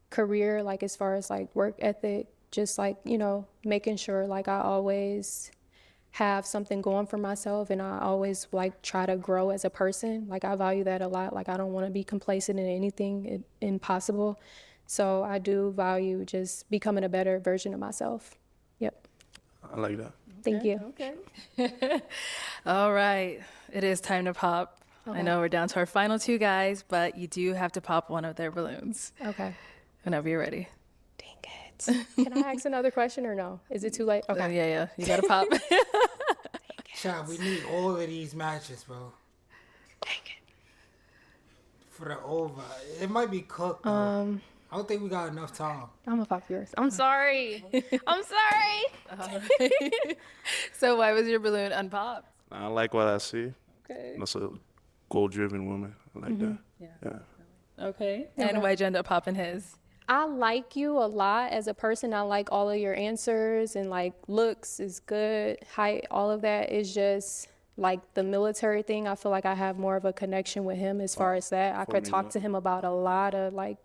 career, like as far as like work ethic, just like, you know, making sure like I always have something going for myself and I always like try to grow as a person. Like I value that a lot. Like I don't want to be complacent in anything impossible. So I do value just becoming a better version of myself. Yep. I like that. Thank you. Okay. All right. It is time to pop. I know we're down to our final 2 guys, but you do have to pop one of their balloons Okay. whenever you're ready. Dang it. questions. Can I ask another question or no? Is it too late? Oh, Okay. yeah. You gotta pop. Chat, we need all of these matches, bro. For the over. It might be cooked, though. I don't think we got enough time. I'm gonna pop yours. I'm sorry. I'm sorry. So why was your balloon unpopped? I like what I see. Okay. That's a goal-driven woman. I like that. Yeah. Okay. And why'd you end up popping his? I like you a lot as a person. I like all of your answers and like looks is good. Height, all of that is just like the military thing. I feel like I have more of a connection with him as far as that. I could talk to him about a lot of like,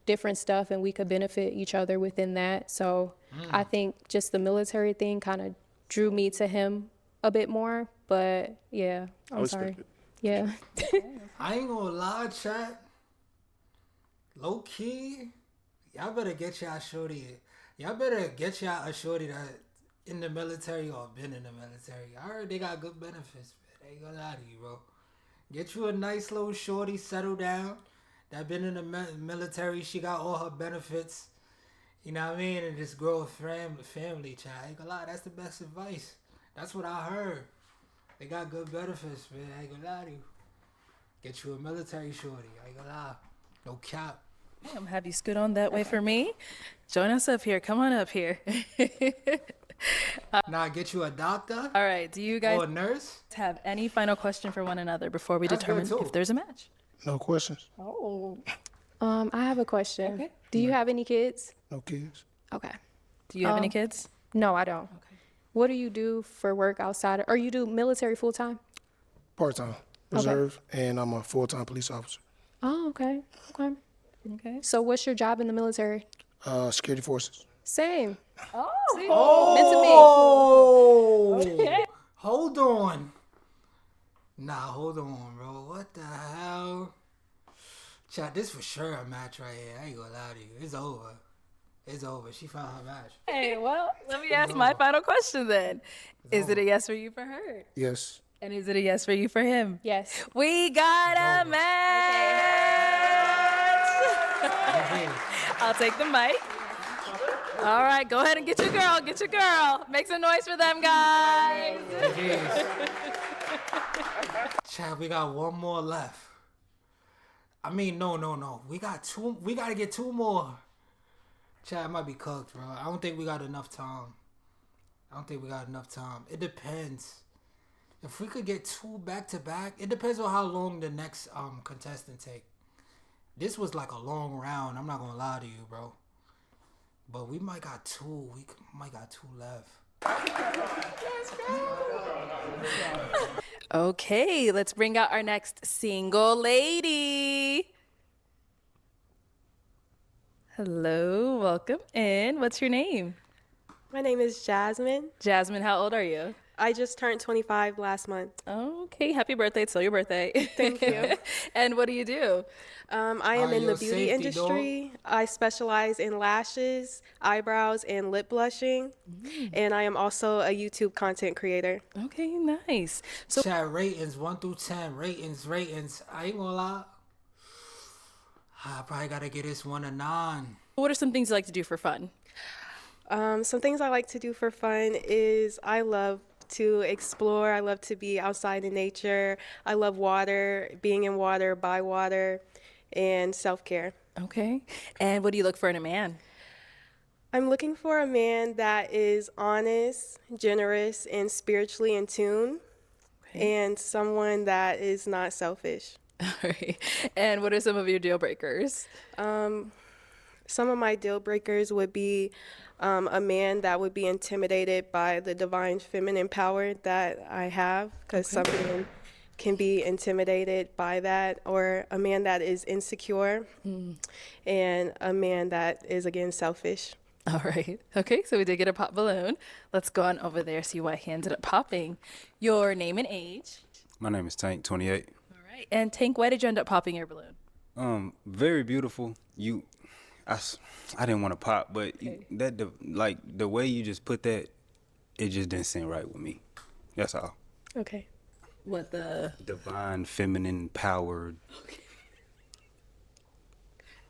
different stuff and we could benefit each other within that. So I think just the military thing kind of drew me to him a bit more. But yeah, I'm sorry. Yeah. I ain't gonna lie, chat. Low key, y'all better get y'all shorty. Y'all better get y'all a shorty that in the military or been in the military. I heard they got good benefits, man. I ain't gonna lie to you, bro. Get you a nice little shorty, settle down. That been in the military, she got all her benefits. You know what I mean? And just grow a family, chat. I ain't gonna lie, that's the best advice. That's what I heard. They got good benefits, man. I ain't gonna lie to you. Get you a military shorty. I ain't gonna lie. No cap. I'm gonna have you scoot on that way for me. Join us up here. Come on up here. Now get you a doctor. All right. Do you guys or a nurse have any final question for one another before we determine if there's a match? No questions. Oh. I have a question. Okay. Do you have any kids? No kids. Okay. Do you have any kids? No, I don't. Okay. What do you do for work outside or you do military full time? Part-time. Reserve. And I'm a full-time police officer. Oh, okay. Okay. Okay. So what's your job in the military? Security forces. Same. Oh. See? Oh. Okay. Hold on. Nah, hold on, bro. What the hell? Chat, this for sure a match right here. I ain't gonna lie to you. It's over. It's over. She found her match. Hey, well, let me ask my final question then. Is it a yes for you for her? Yes. And is it a yes for you for him? Yes. We got a match! I'll take the mic. All right, go ahead and get your girl. Get your girl. Make some noise for them, guys. Chad, we got one more left. I mean, no. We got two. We got to get two more. Chad, might be cooked, bro. I don't think we got enough time. It depends. If we could get two back to back, it depends on how long the next contestant take. This was like a long round. I'm not gonna lie to you, bro. But we might got two. Might got two left. Okay, let's bring out our next single lady. Hello, welcome in. What's your name? My name is Jasmine. Jasmine, how old are you? I just turned 25 last month. Okay, happy birthday. It's still your birthday. Thank you. And what do you do? I am in the beauty industry. I specialize in lashes, eyebrows, and lip blushing. And I am also a YouTube content creator. Okay, nice. So Chat ratings 1 through 10. Ratings. I ain't gonna lie. I probably gotta get this one a 9. What are some things you like to do for fun? Some things I like to do for fun is I love to explore. I love to be outside in nature. I love water, being in water, by water, and self-care. Okay. And what do you look for in a man? I'm looking for a man that is honest, generous, and spiritually in tune, and someone that is not selfish. All right. And what are some of your deal breakers? Some of my deal breakers would be a man that would be intimidated by the divine feminine power that I have, because some men can be intimidated by that, or a man that is insecure, and a man that is, again, selfish. All right. Okay, so we did get a pop balloon. Let's go on over there, see why he ended up popping. Your name and age. My name is Tank, 28. All right. And Tank, why did you end up popping your balloon? Very beautiful. I didn't want to pop, but the way you just put that, it just didn't seem right with me. That's all. Okay. What the? Divine, feminine, powered.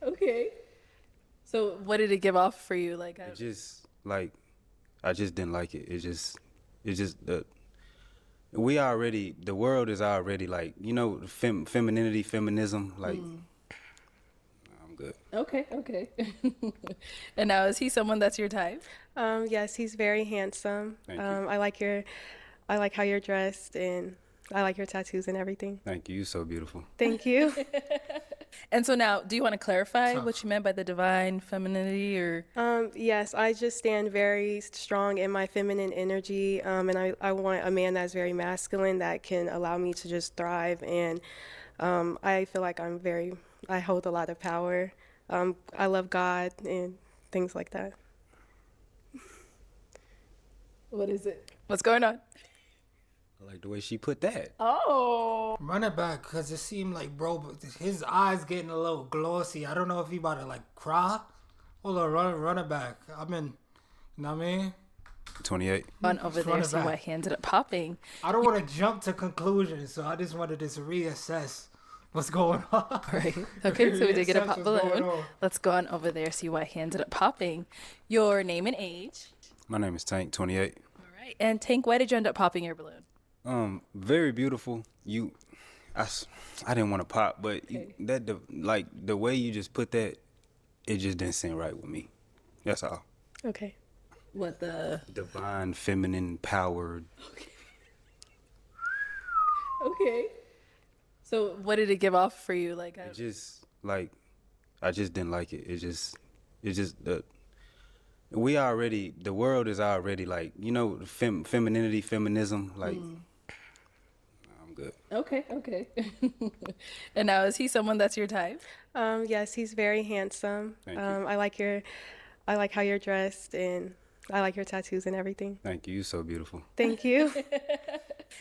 Okay. So what did it give off for you? Like, It just like I just didn't like it. It just the world is already like femininity, feminism. Like I'm good. okay. And now, is he someone that's your type? Yes, he's very handsome. Thank you. I like how you're dressed, and I like your tattoos and everything. Thank you. You're so beautiful. Thank you. And so now, do you want to clarify what you meant by the divine femininity, or? Yes, I just stand very strong in my feminine energy, and I want a man that's very masculine that can allow me to just thrive. And I feel like I hold a lot of power. I love God and things like that. What is it? What's going on? I like the way she put that. Oh. Run it back, because it seemed like, bro, his eyes getting a little glossy. I don't know if he about to, like, cry. Hold on, run it back. You know what I mean? 28. Run over Just there, run it see back. why he ended up popping. I don't want to jump to conclusions, so I just wanted to reassess what's going on. Right. Okay, so we did get a Reassess pop what's going balloon. on. Let's go on over there, see why he ended up popping. Your name and age. My name is Tank, 28. All right. And Tank, why did you end up popping your balloon? Very beautiful. I didn't want to pop, but the way you just put that, it just didn't seem right with me. That's all. Okay. What the? Divine, feminine, powered. Okay. So what did it give off for you? Like, It just I just didn't like it. It just the world is already like femininity, feminism. Like I'm good. Okay. And now, is he someone that's your type? Yes, he's very handsome. Thank you. I like how you're dressed, and I like your tattoos and everything. Thank you. You're so beautiful. Thank you.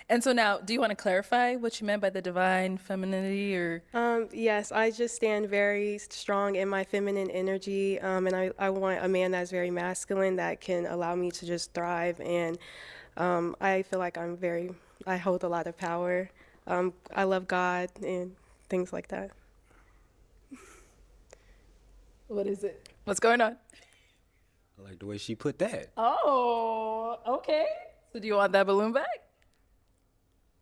And so now, do you want to clarify what you meant by the divine femininity, or? Yes, I just stand very strong in my feminine energy, and I want a man that's very masculine that can allow me to just thrive. And I feel like I hold a lot of power. I love God and things like that. What is it? What's going on? I like the way she put that. Oh, okay. So do you want that balloon back?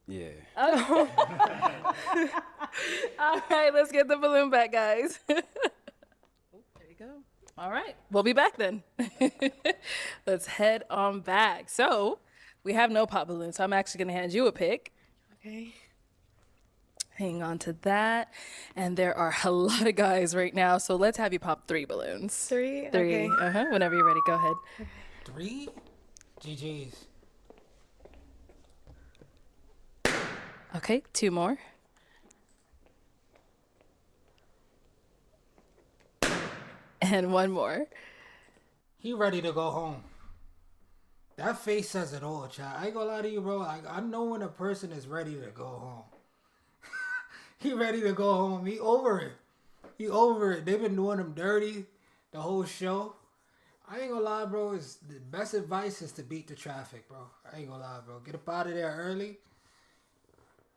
Yeah. All right, let's get the balloon back, guys. There you go. All right, we'll be back then. Let's head on back. So we have no pop balloon, so I'm actually going to hand you a pick. Okay. Hang on to that. And there are a lot of guys right now, so let's have you pop 3 balloons. 3? 3. Okay. Whenever you're ready, go ahead. 3? GG's. Okay, 2 more. And 1 more. He ready to go home. That face says it all, chat. I ain't gonna lie to you, bro. I know when a person is ready to go home. He ready to go home. He over it. He over it. They've been doing him dirty the whole show. I ain't gonna lie, bro. It's the best advice is to beat the traffic, bro. I ain't gonna lie, bro. Get up out of there early.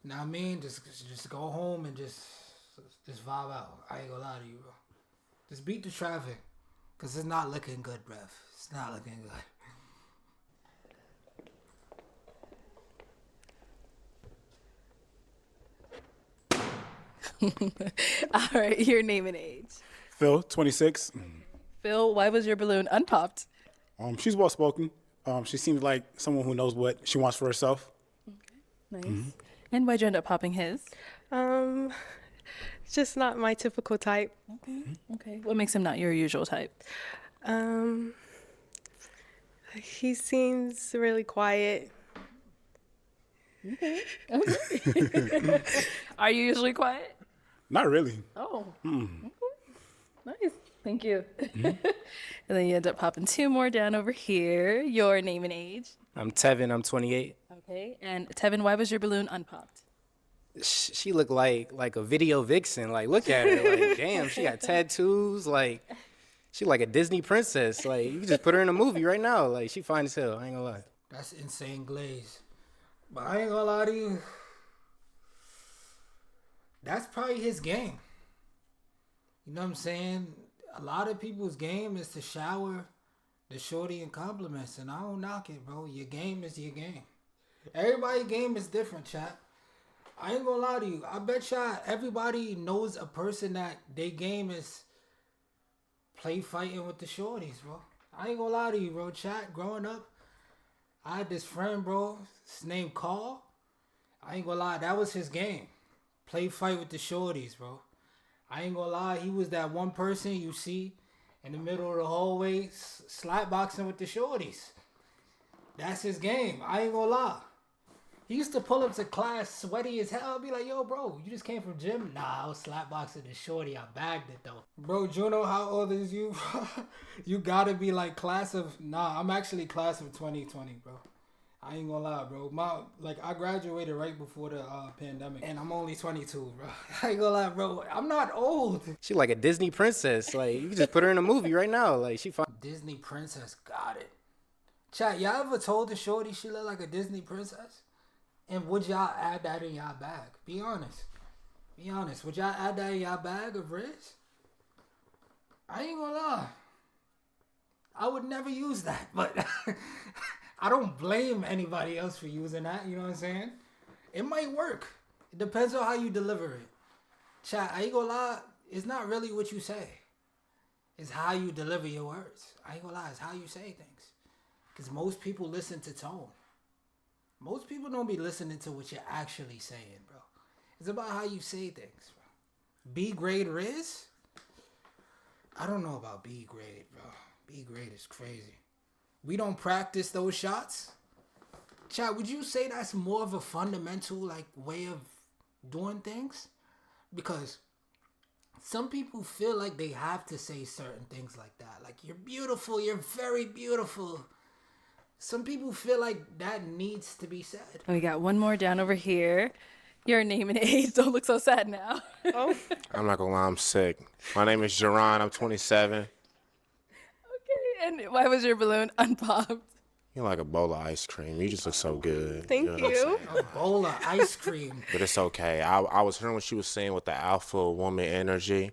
Now I mean, just go home and just vibe out. I ain't gonna lie to you, bro. Just beat the traffic, cause it's not looking good, bruv. It's not looking good. All right, your name and age. Phil, 26. Phil, why was your balloon unpopped? She's well spoken. She seems like someone who knows what she wants for herself. Nice. And why'd you end up popping his? It's just not my typical type. Okay. What makes him not your usual type? He seems really quiet. Okay. Are you usually quiet? Not really. Oh. Okay. Nice. Thank you. And then you end up popping 2 more down over here. Your name and age. I'm Tevin. I'm 28. Okay. And Tevin, why was your balloon unpopped? She looked like a video vixen. Like, look at her. Like, damn, she got tattoos. Like, she like a Disney princess. Like, you can just put her in a movie right now. Like, she fine as hell. I ain't gonna lie. That's insane glaze. But I ain't gonna lie to you. That's probably his game. You know what I'm saying? a lot of people's game is to shower the shorty in compliments, and I don't knock it, bro. Your game is your game. Everybody's game is different, chat. I ain't gonna lie to you. I bet y'all everybody knows a person that their game is play fighting with the shorties, bro. I ain't gonna lie to you, bro. Chat, growing up, I had this friend, bro. His name Carl. I ain't gonna lie, that was his game. Play fight with the shorties, bro. I ain't gonna lie, he was that one person you see in the middle of the hallway slap boxing with the shorties. That's his game. I ain't gonna lie. He used to pull up to class sweaty as hell. Be like, yo, bro, you just came from gym? Nah, I was slapboxing the shorty. I bagged it, though. Bro, Juno, how old is you? You gotta be like class of... Nah, I'm actually class of 2020, bro. I ain't gonna lie, bro. I graduated right before the pandemic. And I'm only 22, bro. I ain't gonna lie, bro. I'm not old. She like a Disney princess. Like, you can just put her in a movie right now. Like, she fine. Disney princess, got it. Chat, y'all ever told the shorty she look like a Disney princess? And would y'all add that in y'all bag? Be honest. Be honest. Would y'all add that in y'all bag of Riz? I ain't gonna lie. I would never use that, but I don't blame anybody else for using that. You know what I'm saying? It might work. It depends on how you deliver it. Chat, I ain't gonna lie. It's not really what you say. It's how you deliver your words. I ain't gonna lie. It's how you say things. Because most people listen to tone. Most people don't be listening to what you're actually saying, bro. It's about how you say things, bro. B grade Riz? I don't know about B grade, bro. B grade is crazy. We don't practice those shots. Chat, would you say that's more of a fundamental like way of doing things? Because some people feel like they have to say certain things like that. Like, you're beautiful, you're very beautiful. Some people feel like that needs to be said. We got one more down over here. Your name and age. Don't look so sad now. Oh. I'm not gonna lie, I'm sick. My name is Jaron. I'm 27. Okay, and why was your balloon unpopped? You're like a bowl of ice cream. You just look so good. Thank know what I'm you. saying? A bowl of ice cream. But it's okay. I was hearing what she was saying with the alpha woman energy.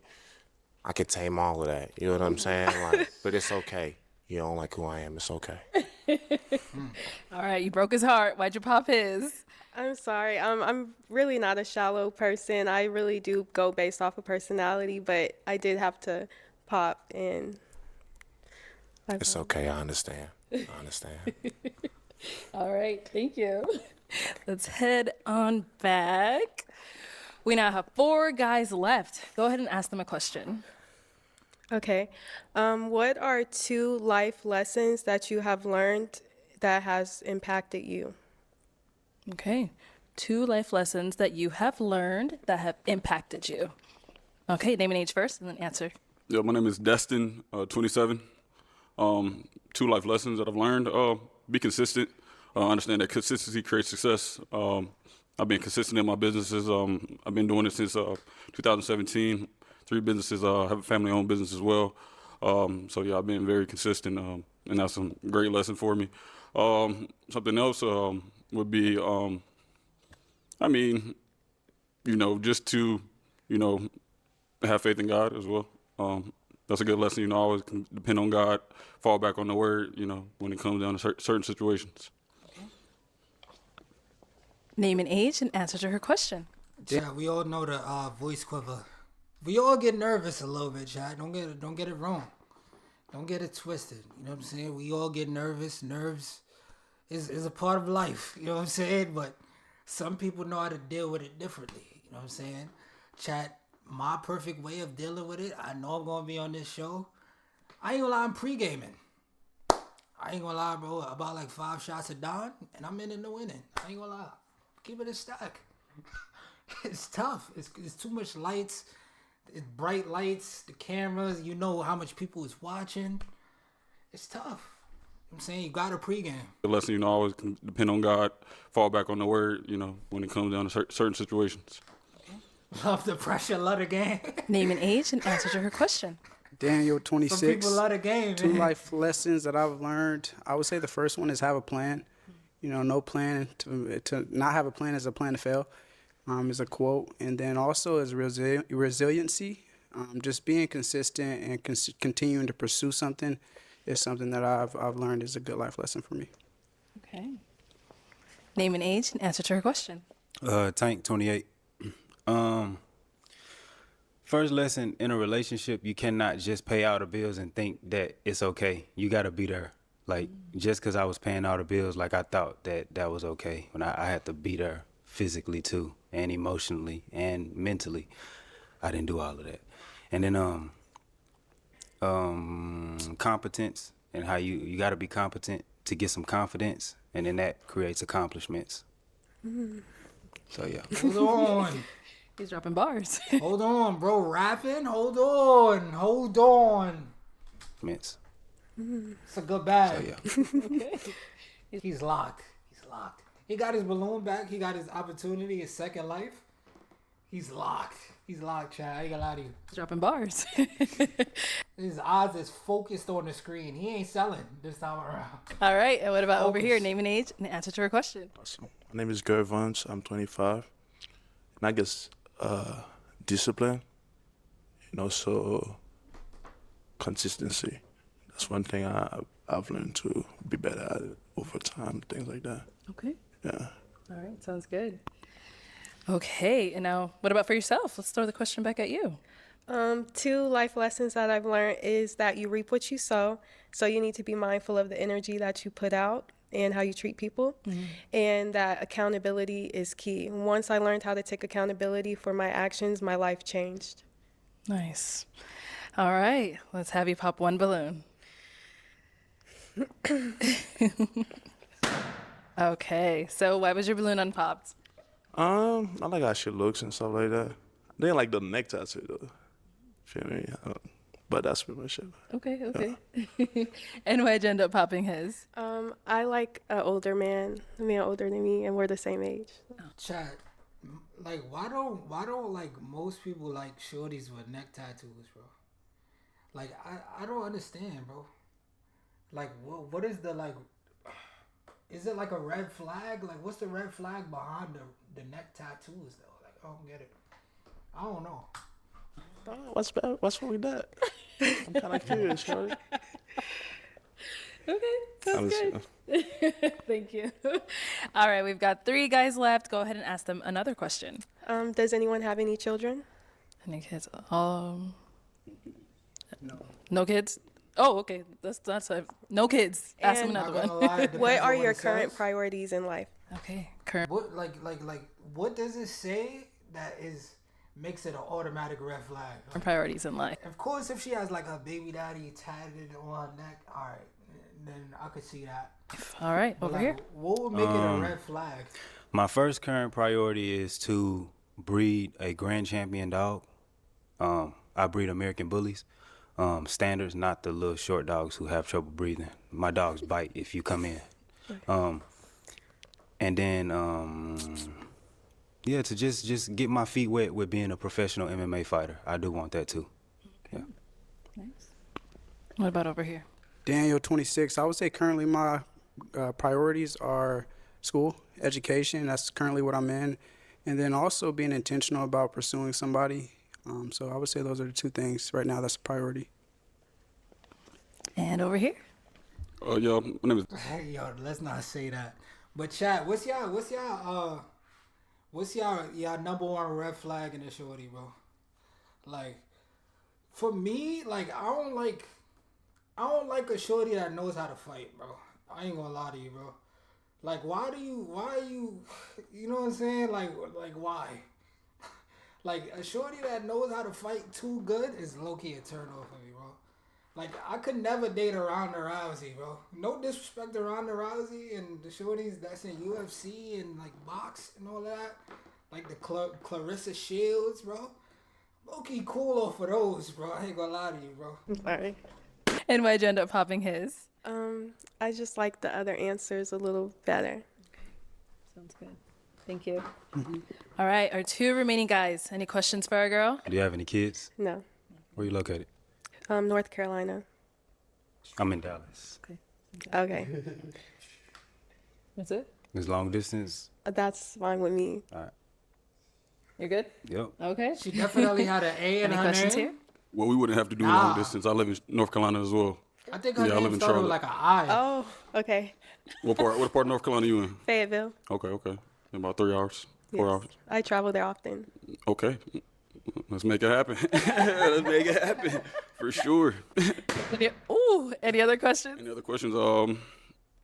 I could tame all of that. You know what I'm saying? Like, but it's okay. You don't like who I am. It's okay. All right, you broke his heart. Why'd you pop his? I'm sorry. I'm really not a shallow person. I really do go based off of personality, but I did have to pop in. It's okay. I understand. All right, thank you. Let's head on back. We now have 4 guys left. Go ahead and ask them a question. Okay. What are 2 life lessons that you have learned that has impacted you? Okay, 2 life lessons that you have learned that have impacted you. Okay, name and age first and then answer. Yeah, my name is Destin, 27. 2 life lessons that I've learned. Be consistent. Understand that consistency creates success. I've been consistent in my businesses. I've been doing it since 2017. 3 businesses. I have a family-owned business as well. So yeah, I've been very consistent, and that's a great lesson for me. Something else would be, just to, have faith in God as well. That's a good lesson. Always can depend on God, fall back on the word, when it comes down to certain situations. Name and age and answer to her question. Chat, we all know the voice quiver. We all get nervous a little bit, chat. Don't get it wrong. Don't get it twisted. You know what I'm saying? We all get nervous. Nerves is a part of life. You know what I'm saying? But some people know how to deal with it differently. You know what I'm saying? Chat, my perfect way of dealing with it, I know I'm going to be on this show. I ain't gonna lie, I'm pre-gaming. I ain't gonna lie, bro. About like 5 shots of Don, and I'm in the winning. I ain't gonna lie. Keep it a stack. It's tough. It's too much lights. It's bright lights, the cameras. You know how much people is watching. It's tough. I'm saying you got to pregame. The lesson, always can depend on God, fall back on the word, when it comes down to certain situations. Love the pressure, love the game. Name and age and answer to her question. Daniel, 26. Some people love the game, 2 man. life lessons that I've learned. I would say the first one is have a plan. No plan. To not have a plan is a plan to fail. Is a quote. And then also is resiliency. Just being consistent and continuing to pursue something is something that I've learned is a good life lesson for me. Okay. Name and age and answer to her question. Tank 28. First lesson in a relationship, you cannot just pay all the bills and think that it's okay. You got to be there. Like, just because I was paying all the bills, like, I thought that was okay. When I had to be there physically, too, and emotionally and mentally. I didn't do all of that. And then competence and how you got to be competent to get some confidence, and then that creates accomplishments. So, yeah. Hold on. He's dropping bars. Hold on, bro. Rapping? Hold on. Mints. It's a good bag. So, yeah. Okay. He's locked. He got his balloon back. He got his opportunity, his second life. He's locked, Chad. I ain't gonna lie to you. He's dropping bars. His eyes is focused on the screen. He ain't selling this time around. All right. And what about over Focus. here? Name and age and answer to her question. Awesome. My name is Gary Vance. I'm 25. And I guess discipline and also consistency. That's one thing I've learned to be better at it over time, things like that. Okay. Yeah. All right. Sounds good. Okay. And now, what about for yourself? Let's throw the question back at you. 2 life lessons that I've learned is that you reap what you sow. So you need to be mindful of the energy that you put out and how you treat people. And that accountability is key. Once I learned how to take accountability for my actions, my life changed. Nice. All right. Let's have you pop one balloon. Okay. So why was your balloon unpopped? I like how she looks and stuff like that. I didn't like the neck tattoo though. Feel me? But that's pretty much it. Okay. And why'd you end up popping his? I like an older man, a man older than me, and we're the same age. Chad, like why don't like most people like shorties with neck tattoos, bro? Like I don't understand, bro. Like what is the like? Is it like a red flag? Like what's the red flag behind the neck tattoos though? Like I don't get it. I don't know. What's wrong with that? I'm kind of curious, shorty. Okay, sounds good. Thank you. All right, we've got 3 guys left. Go ahead and ask them another question. Does anyone have any children? Any kids? No kids? Oh, okay. That's no kids. Ask them And- another Not gonna one. lie, it depends What on are your it current says. priorities in life? Okay, current. What like what does it say that makes it an automatic red flag? Like, Priorities in life. of course, if she has like a baby daddy tatted on her neck, all right, then I could see that. All right, But over like, here. what would make it a red flag? My first current priority is to breed a grand champion dog. I breed American bullies. Standards, not the little short dogs who have trouble breathing. My dogs bite if you come in. And then, yeah, to just get my feet wet with being a professional MMA fighter. I do want that too. Yeah. Nice. What about over here? Daniel, 26. I would say currently my priorities are school, education. That's currently what I'm in. And then also being intentional about pursuing somebody. So I would say those are the 2 things right now that's a priority. And over here? Yo, my name is Hey, yo, let's not say that. But chat, what's y'all number 1 red flag in the shorty, bro? Like, for me, like I don't like a shorty that knows how to fight, bro. I ain't gonna lie to you, bro. Like, why are you, you know what I'm saying? Like why? Like, a shorty that knows how to fight too good is low-key a turn off for me, bro. Like, I could never date a Ronda Rousey, bro. No disrespect to Ronda Rousey and the shorties that's in UFC and, like, box and all that. Like, the Clarissa Shields, bro. Low-key cool off of those, bro. I ain't gonna lie to you, bro. Sorry. And why'd you end up popping his? I just like the other answers a little better. Sounds good. Thank you. All right, our 2 remaining guys. Any questions for our girl? Do you have any kids? No. Where you located? North Carolina. I'm in Dallas. Okay. That's it? It's long distance. That's fine with me. All right. You're good? Yep. Okay. She definitely had an A in Any her questions name. here? Well, we wouldn't have to do long distance. I live in North Carolina as well. I think her Yeah, I live name in started with Charlotte. like an I. Oh, okay. What part of North Carolina you in? Fayetteville. Okay. In about 3 hours, 4 Yes. hours. I travel there often. Okay. Let's make it happen. Let's make it happen for sure. Any other questions? Any other questions? Are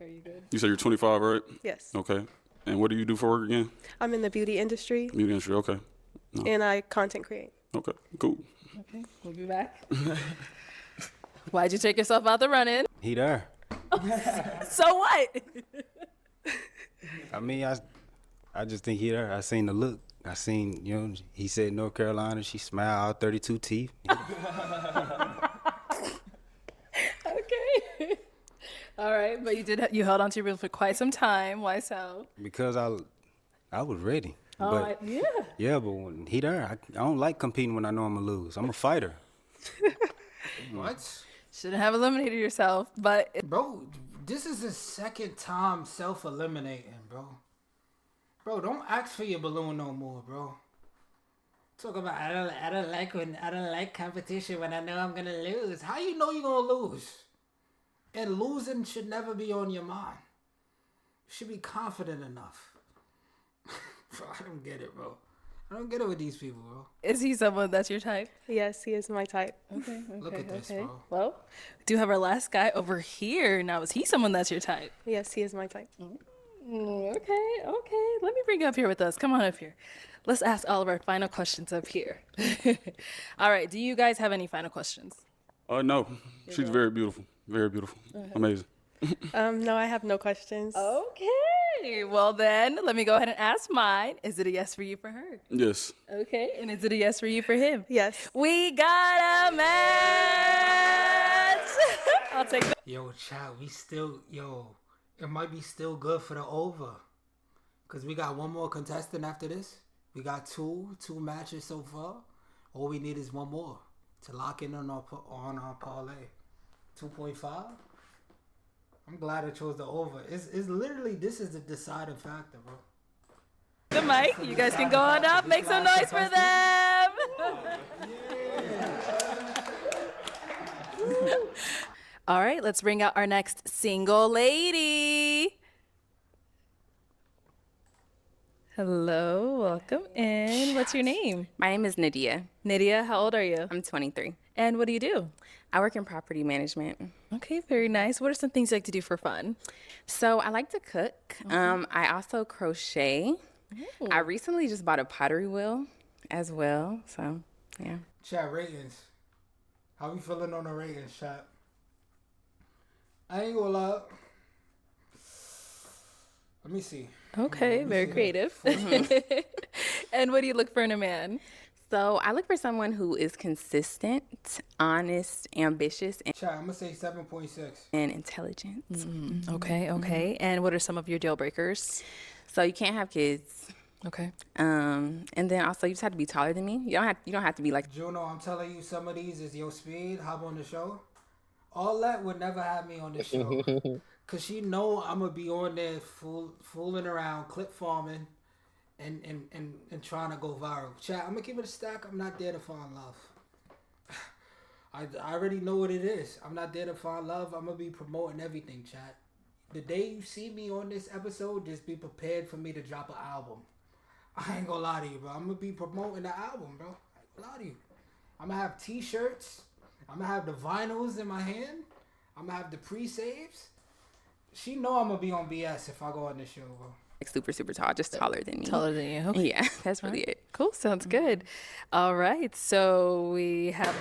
you good? You said you're 25, right? Yes. Okay. And what do you do for work again? I'm in the beauty industry Beauty industry. Okay. and I content create. Okay. Cool. Okay, we'll be back. Why'd you take yourself out the running? He there. So what? I mean, I just think he there. I seen the look. I seen, he said North Carolina. She smiled, all 32 teeth. Okay. All right, but you held on to your reel for quite some time. Why so? Because I was ready. Oh, But yeah. yeah, but when he there, I don't like competing when I know I'm gonna lose. I'm a fighter. What? Shouldn't have eliminated yourself, but Bro, this is the second time self-eliminating, bro. Bro, don't ask for your balloon no more, bro. Talk about I don't like competition when I know I'm gonna lose. How you know you're gonna lose? And losing should never be on your mind. You should be confident enough. Bro, I don't get it, bro. I don't get it with these people, bro. is he someone that's your type? Yes, he is my type. Okay. Look at this, bro. Well, we do have our last guy over here. Now, is he someone that's your type? Yes, he is my type. Okay. Let me bring you up here with us. Come on up here. Let's ask all of our final questions up here. All right. Do you guys have any final questions? No. She's very beautiful. Very beautiful. Amazing. No, I have no questions. Okay. Well, then, let me go ahead and ask mine. Is it a yes for you for her? Yes. Okay. And is it a yes for you for him? Yes. We got a match. I'll take that. Yo, chat, it might be still good for the over. Because we got one more contestant after this. We got two matches so far. All we need is one more to lock in on our parlay. 2.5. I'm glad I chose the over. It's literally, this is the deciding factor, bro. The mic. You guys can go on up. Make some noise for them. All right, let's bring out our next single lady. Hello, welcome in. What's your name? My name is Nidia. Nidia, how old are you? I'm 23. And what do you do? I work in property management. Okay, very nice. What are some things you like to do for fun? So I like to cook. I also crochet. Ooh. I recently just bought a pottery wheel as well. So, yeah. Chat, ratings. How we feeling on the ratings, chat? I ain't gonna lie. Let me see. Okay, very creative. And what do you look for in a man? So I look for someone who is consistent, honest, ambitious, Chat, I'm gonna say 7.6. and intelligent. Okay. And what are some of your deal breakers? So you can't have kids. Okay. And then also you just have to be taller than me. You don't have to be like Juno, I'm telling you, some of these is your speed. Hop on the show. All that would never have me on the show. Cause she know I'm gonna be on there fooling around, clip farming, and trying to go viral. Chat, I'm gonna keep it a stack. I'm not there to find love. I already know what it is. I'm not there to find love. I'm gonna be promoting everything, chat. The day you see me on this episode, just be prepared for me to drop an album. I ain't gonna lie to you, bro. I'm gonna be promoting the album, bro. I ain't gonna lie to you. I'm gonna have t-shirts. I'm gonna have the vinyls in my hand. I'm gonna have the pre-saves. She know I'm gonna be on BS if I go on this show, bro. super, super tall, just taller than me. Taller than you. Okay. Yeah, that's really it. Cool. Sounds good. All right. So we have.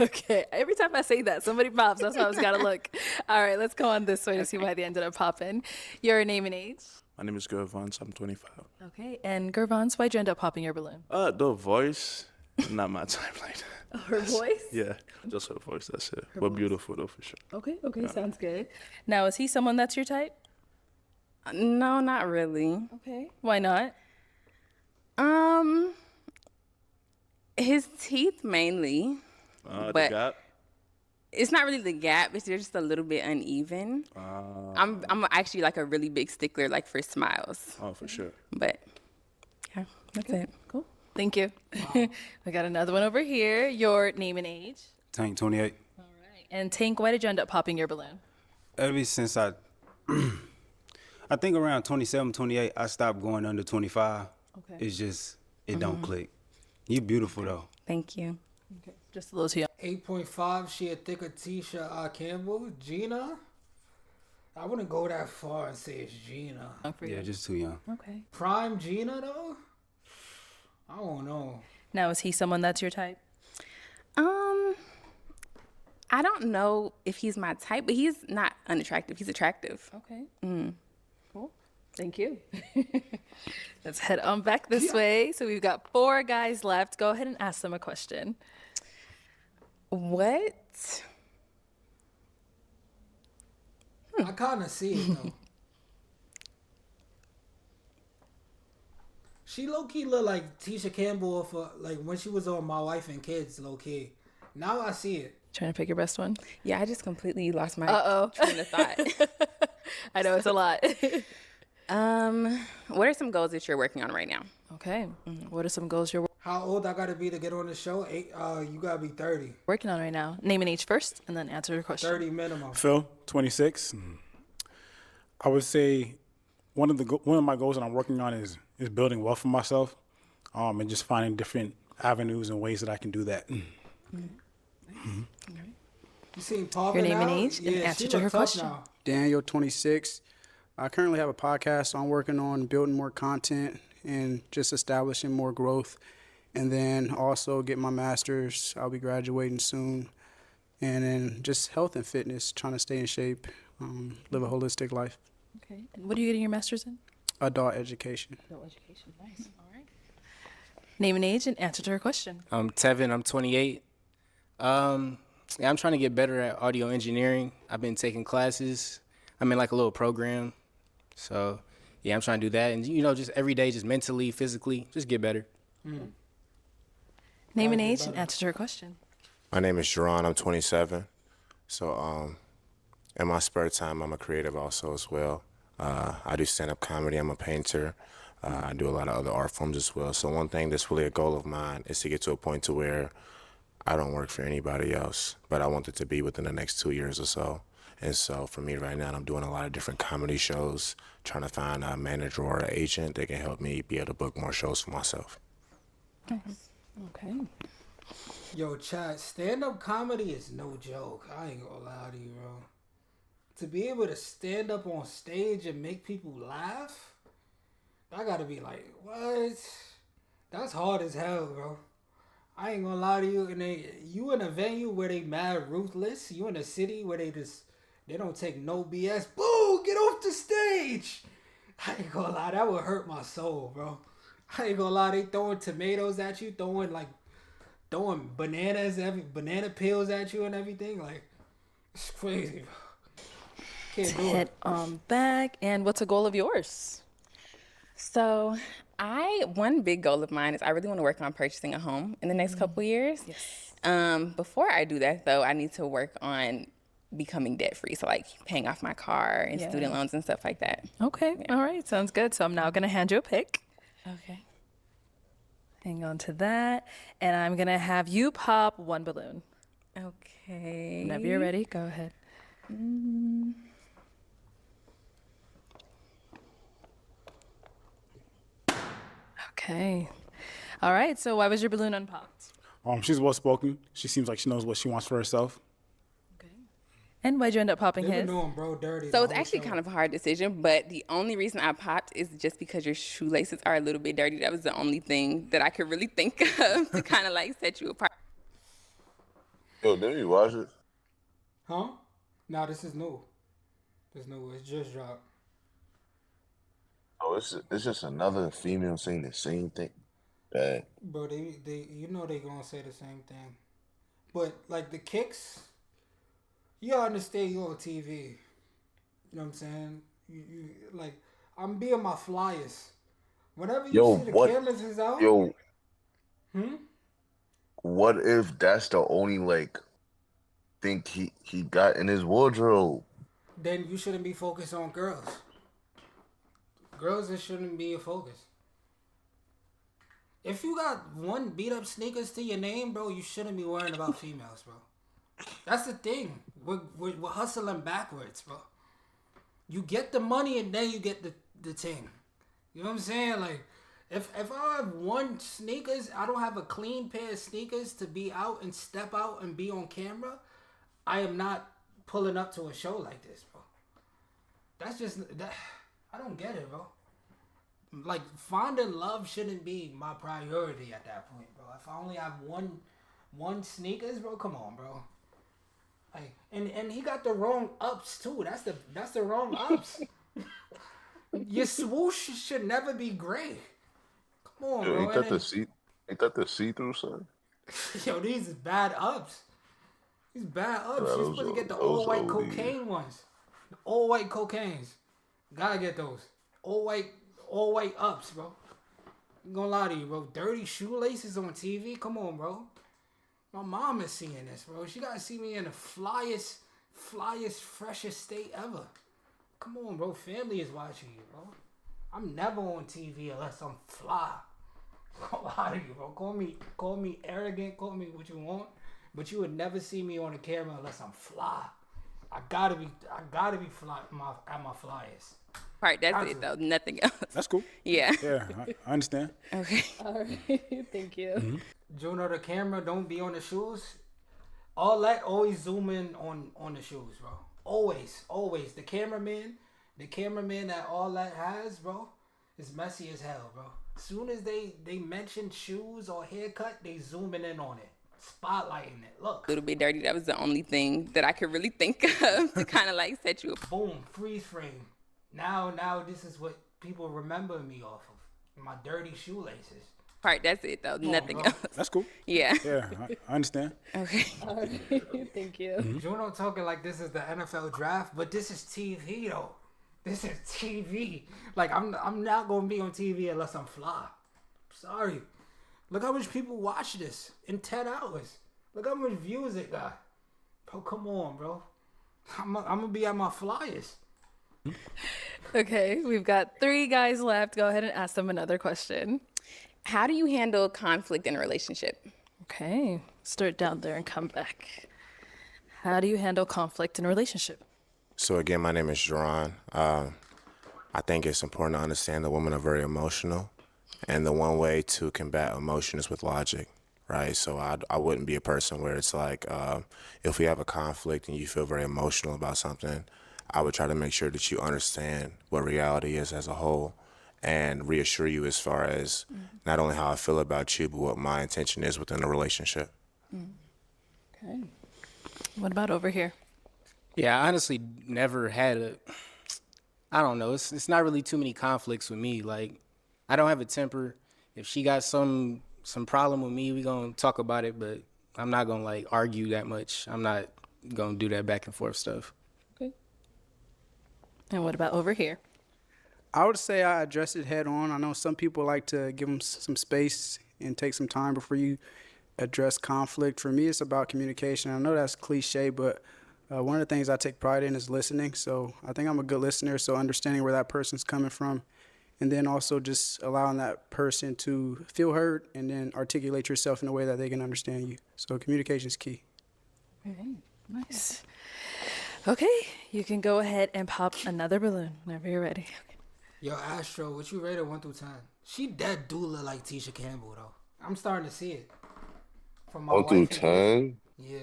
Okay. Every time I say that, somebody pops. That's why I was got to look. All right. Let's go on this way to see why they ended up popping. Your name and age? My name is Gervons. I'm 25. Okay. And Gervons, why'd you end up popping your balloon? The voice, not my type like that. Her voice? Yeah, just her voice. That's it. But beautiful though, for sure. Okay. Sounds good. Now, is he someone that's your type? No, not really. Okay. Why not? His teeth mainly. The but gap. it's not really the gap. It's just a little bit uneven. I'm actually like a really big stickler like for smiles. Oh, for sure. But yeah, that's it. Cool. Thank you. We got another one over here. Your name and age. Tank 28. And Tank, why did you end up popping your balloon? Ever since I think around 27, 28, I stopped going under 25. Okay. It's just, it don't click. You beautiful though. Thank you. Okay. Just a little too young. 8.5, she a thicker Tisha Campbell. Gina? I wouldn't go that far and say it's Gina. Yeah, just too young. Okay. Prime Gina, though? I don't know. Now, is he someone that's your type? I don't know if he's my type, but he's not unattractive. He's attractive. Okay. Cool. Thank you. Let's head on back this way. So we've got 4 guys left. Go ahead and ask them a question. What? I kind of see it, though. She low-key look like Tisha Campbell for, like, when she was on My Wife and Kids, low-key. Now I see it. Trying to pick your best one? Yeah, I just completely lost my train of thought. I know it's a lot. What are some goals that you're working on right now? Okay. What are some goals you're How old I gotta be to get on the show? You gotta be 30. working on right now? Name and age first, and then answer your question. 30 minimum. Phil, 26. I would say one of my goals that I'm working on is building wealth for myself, and just finding different avenues and ways that I can do that. You seen Paul? Your name and age, and answer to her question. Daniel, 26. I currently have a podcast, so I'm working on building more content and just establishing more growth. And then also get my master's. I'll be graduating soon. And then just health and fitness, trying to stay in shape, live a holistic life. Okay. And what are you getting your master's in? Adult education. Adult education. Nice. All right. Name and age, and answer to her question. I'm Tevin. I'm 28. Yeah, I'm trying to get better at audio engineering. I've been taking classes. I'm in like a little program. So, yeah, I'm trying to do that. And, just every day, just mentally, physically, just get better. Name and age, and answer to her question. My name is Jerron. I'm 27. So, in my spare time, I'm a creative also as well. I do stand-up comedy. I'm a painter. I do a lot of other art forms as well. So one thing that's really a goal of mine is to get to a point to where I don't work for anybody else, but I want it to be within the next 2 years or so. And so for me right now, I'm doing a lot of different comedy shows, trying to find a manager or an agent that can help me be able to book more shows for myself. Okay. Yo, chat, stand-up comedy is no joke. I ain't gonna lie to you, bro. To be able to stand up on stage and make people laugh, I gotta be like, what? That's hard as hell, bro. I ain't gonna lie to you. And you in a venue where they mad ruthless. You in a city where they don't take no BS. Boo! Get off the stage. I ain't gonna lie, that would hurt my soul, bro. I ain't gonna lie, they throwing tomatoes at you, throwing banana peels at you and everything. Like, it's crazy, bro. Can't do Head it. on back. And what's a goal of yours? So one big goal of mine is I really want to work on purchasing a home in the next couple years. Yes. Before I do that, though, I need to work on becoming debt free. So like paying off my car and student loans and stuff like that. Okay. All right. Sounds good. So I'm now going to hand you a pick. Okay. Hang on to that. And I'm going to have you pop one balloon. Okay. Whenever you're ready, go ahead. Okay. All right. So why was your balloon unpopped? She's well spoken. She seems like she knows what she wants for herself. And why'd you end up popping They've his? been doing bro dirty. So the it's whole actually show. kind of a hard decision, but the only reason I popped is just because your shoelaces are a little bit dirty. That was the only thing that I could really think of to kind of like set you apart. Yo, didn't you watch it? Huh? Nah, this is new. This new. It's just dropped. Oh, it's just another female saying the same thing. Bad. Bro, they you know they gonna say the same thing. But like the kicks, you understand you on TV. You know what I'm saying? You like I'm being my flyers. Whenever you Yo, see the what? cameras is out. Yo, Hmm? what if that's the only like thing he got in his wardrobe? Then you shouldn't be focused on girls. Girls, it shouldn't be a focus. If you got one beat up sneakers to your name, bro, you shouldn't be worrying about females, bro. That's the thing. We're hustling backwards, bro. You get the money and then you get the thing. You know what I'm saying? Like, if I have one sneakers, I don't have a clean pair of sneakers to be out and step out and be on camera, I am not pulling up to a show like this, bro. That's just that. I don't get it, bro. Like, finding love shouldn't be my priority at that point, bro. If I only have one sneakers, bro, come on, bro. Like, and he got the wrong ups too. That's the wrong ups. Your swoosh should never be gray. Come on, Yo, bro. ain't that the see-through, son? Yo, these is bad ups. These bad ups. Bro, You're supposed to get the those all white OD. cocaine ones. The all white cocaines. Gotta get those. All white ups, bro. I'm gonna lie to you, bro. Dirty shoelaces on TV? Come on, bro. My mom is seeing this, bro. She gotta see me in the flyest, freshest state ever. Come on, bro. Family is watching you, bro. I'm never on TV unless I'm fly. I'm lie to you, bro. Call me arrogant, call me what you want, but you would never see me on the camera unless I'm fly. I gotta be fly at my flyest. Right, that's it though. Nothing else. That's cool. Yeah. Yeah, I understand. Okay. All right. Thank you. Juno, the camera don't be on the shoes. All that always zoom in on the shoes, bro. Always. The cameraman that all that has, bro, is messy as hell, bro. As soon as they mention shoes or haircut, they zooming in on it, spotlighting it. Look. A little bit dirty. That was the only thing that I could really think of to kind of like set you up. Boom, freeze frame. Now this is what people remember me off of. My dirty shoelaces. Right, that's it though. Nothing else. That's cool. Yeah. Yeah, I understand. Okay. All right. Thank you. Juno talking like this is the NFL draft, but this is TV though. This is TV. Like I'm not gonna be on TV unless I'm fly. Sorry. Look how much people watch this in 10 hours. Look how much views it got. Bro, come on, bro. I'm gonna be at my flyest. Okay, we've got 3 guys left. Go ahead and ask them another question. How do you handle conflict in a relationship? Okay, start down there and come back. How do you handle conflict in a relationship? So again, my name is Jerron. I think it's important to understand that women are very emotional, and the one way to combat emotion is with logic, right? So I wouldn't be a person where it's like, if we have a conflict and you feel very emotional about something, I would try to make sure that you understand what reality is as a whole and reassure you as far as not only how I feel about you, but what my intention is within the relationship. Okay. What about over here? Yeah, I honestly never had I don't know. It's not really too many conflicts with me. Like, I don't have a temper. If she got some problem with me, we gonna talk about it, but I'm not gonna like argue that much. I'm not gonna do that back and forth stuff. Okay. And what about over here? I would say I address it head on. I know some people like to give them some space and take some time before you address conflict. For me, it's about communication. I know that's cliche, but one of the things I take pride in is listening. So I think I'm a good listener, so understanding where that person's coming from, and then also just allowing that person to feel heard and then articulate yourself in a way that they can understand you. So communication is key. Okay, nice. Okay, you can go ahead and pop another balloon whenever you're ready. Okay. Yo, Astro, what you rated 1 through 10? She dead do look like Tisha Campbell though. I'm starting to see it. From my 1 through wife. 10? Yeah.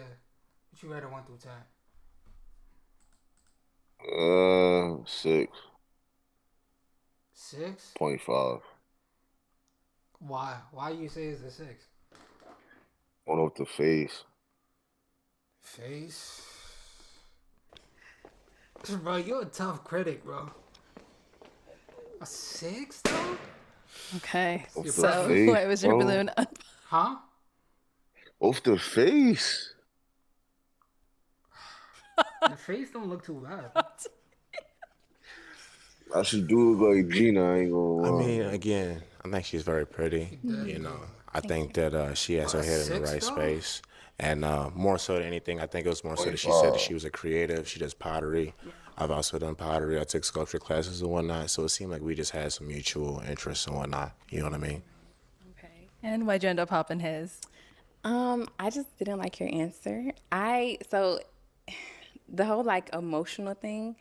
What you rated 1 through 10? 6.5. 6? Why? Why you say it's a 6? One off the face. Face? Bro, you're a tough critic, bro. A 6 though? Okay. Off the So face, what was your bro. balloon? Huh? Off the face? The face don't look too bad. I should do look like Gina, I ain't gonna I lie. mean, again, I think she's very pretty. You know, I think that she has her head in the 6 right though? space. And more so than anything, I think it was more so that she said that she was a creative. She does pottery. I've also done pottery. I took sculpture classes and whatnot. So it seemed like we just had some mutual interests and whatnot. You know what I mean? Okay. And why'd you end up popping his? I just didn't like your answer. So the whole like emotional thing,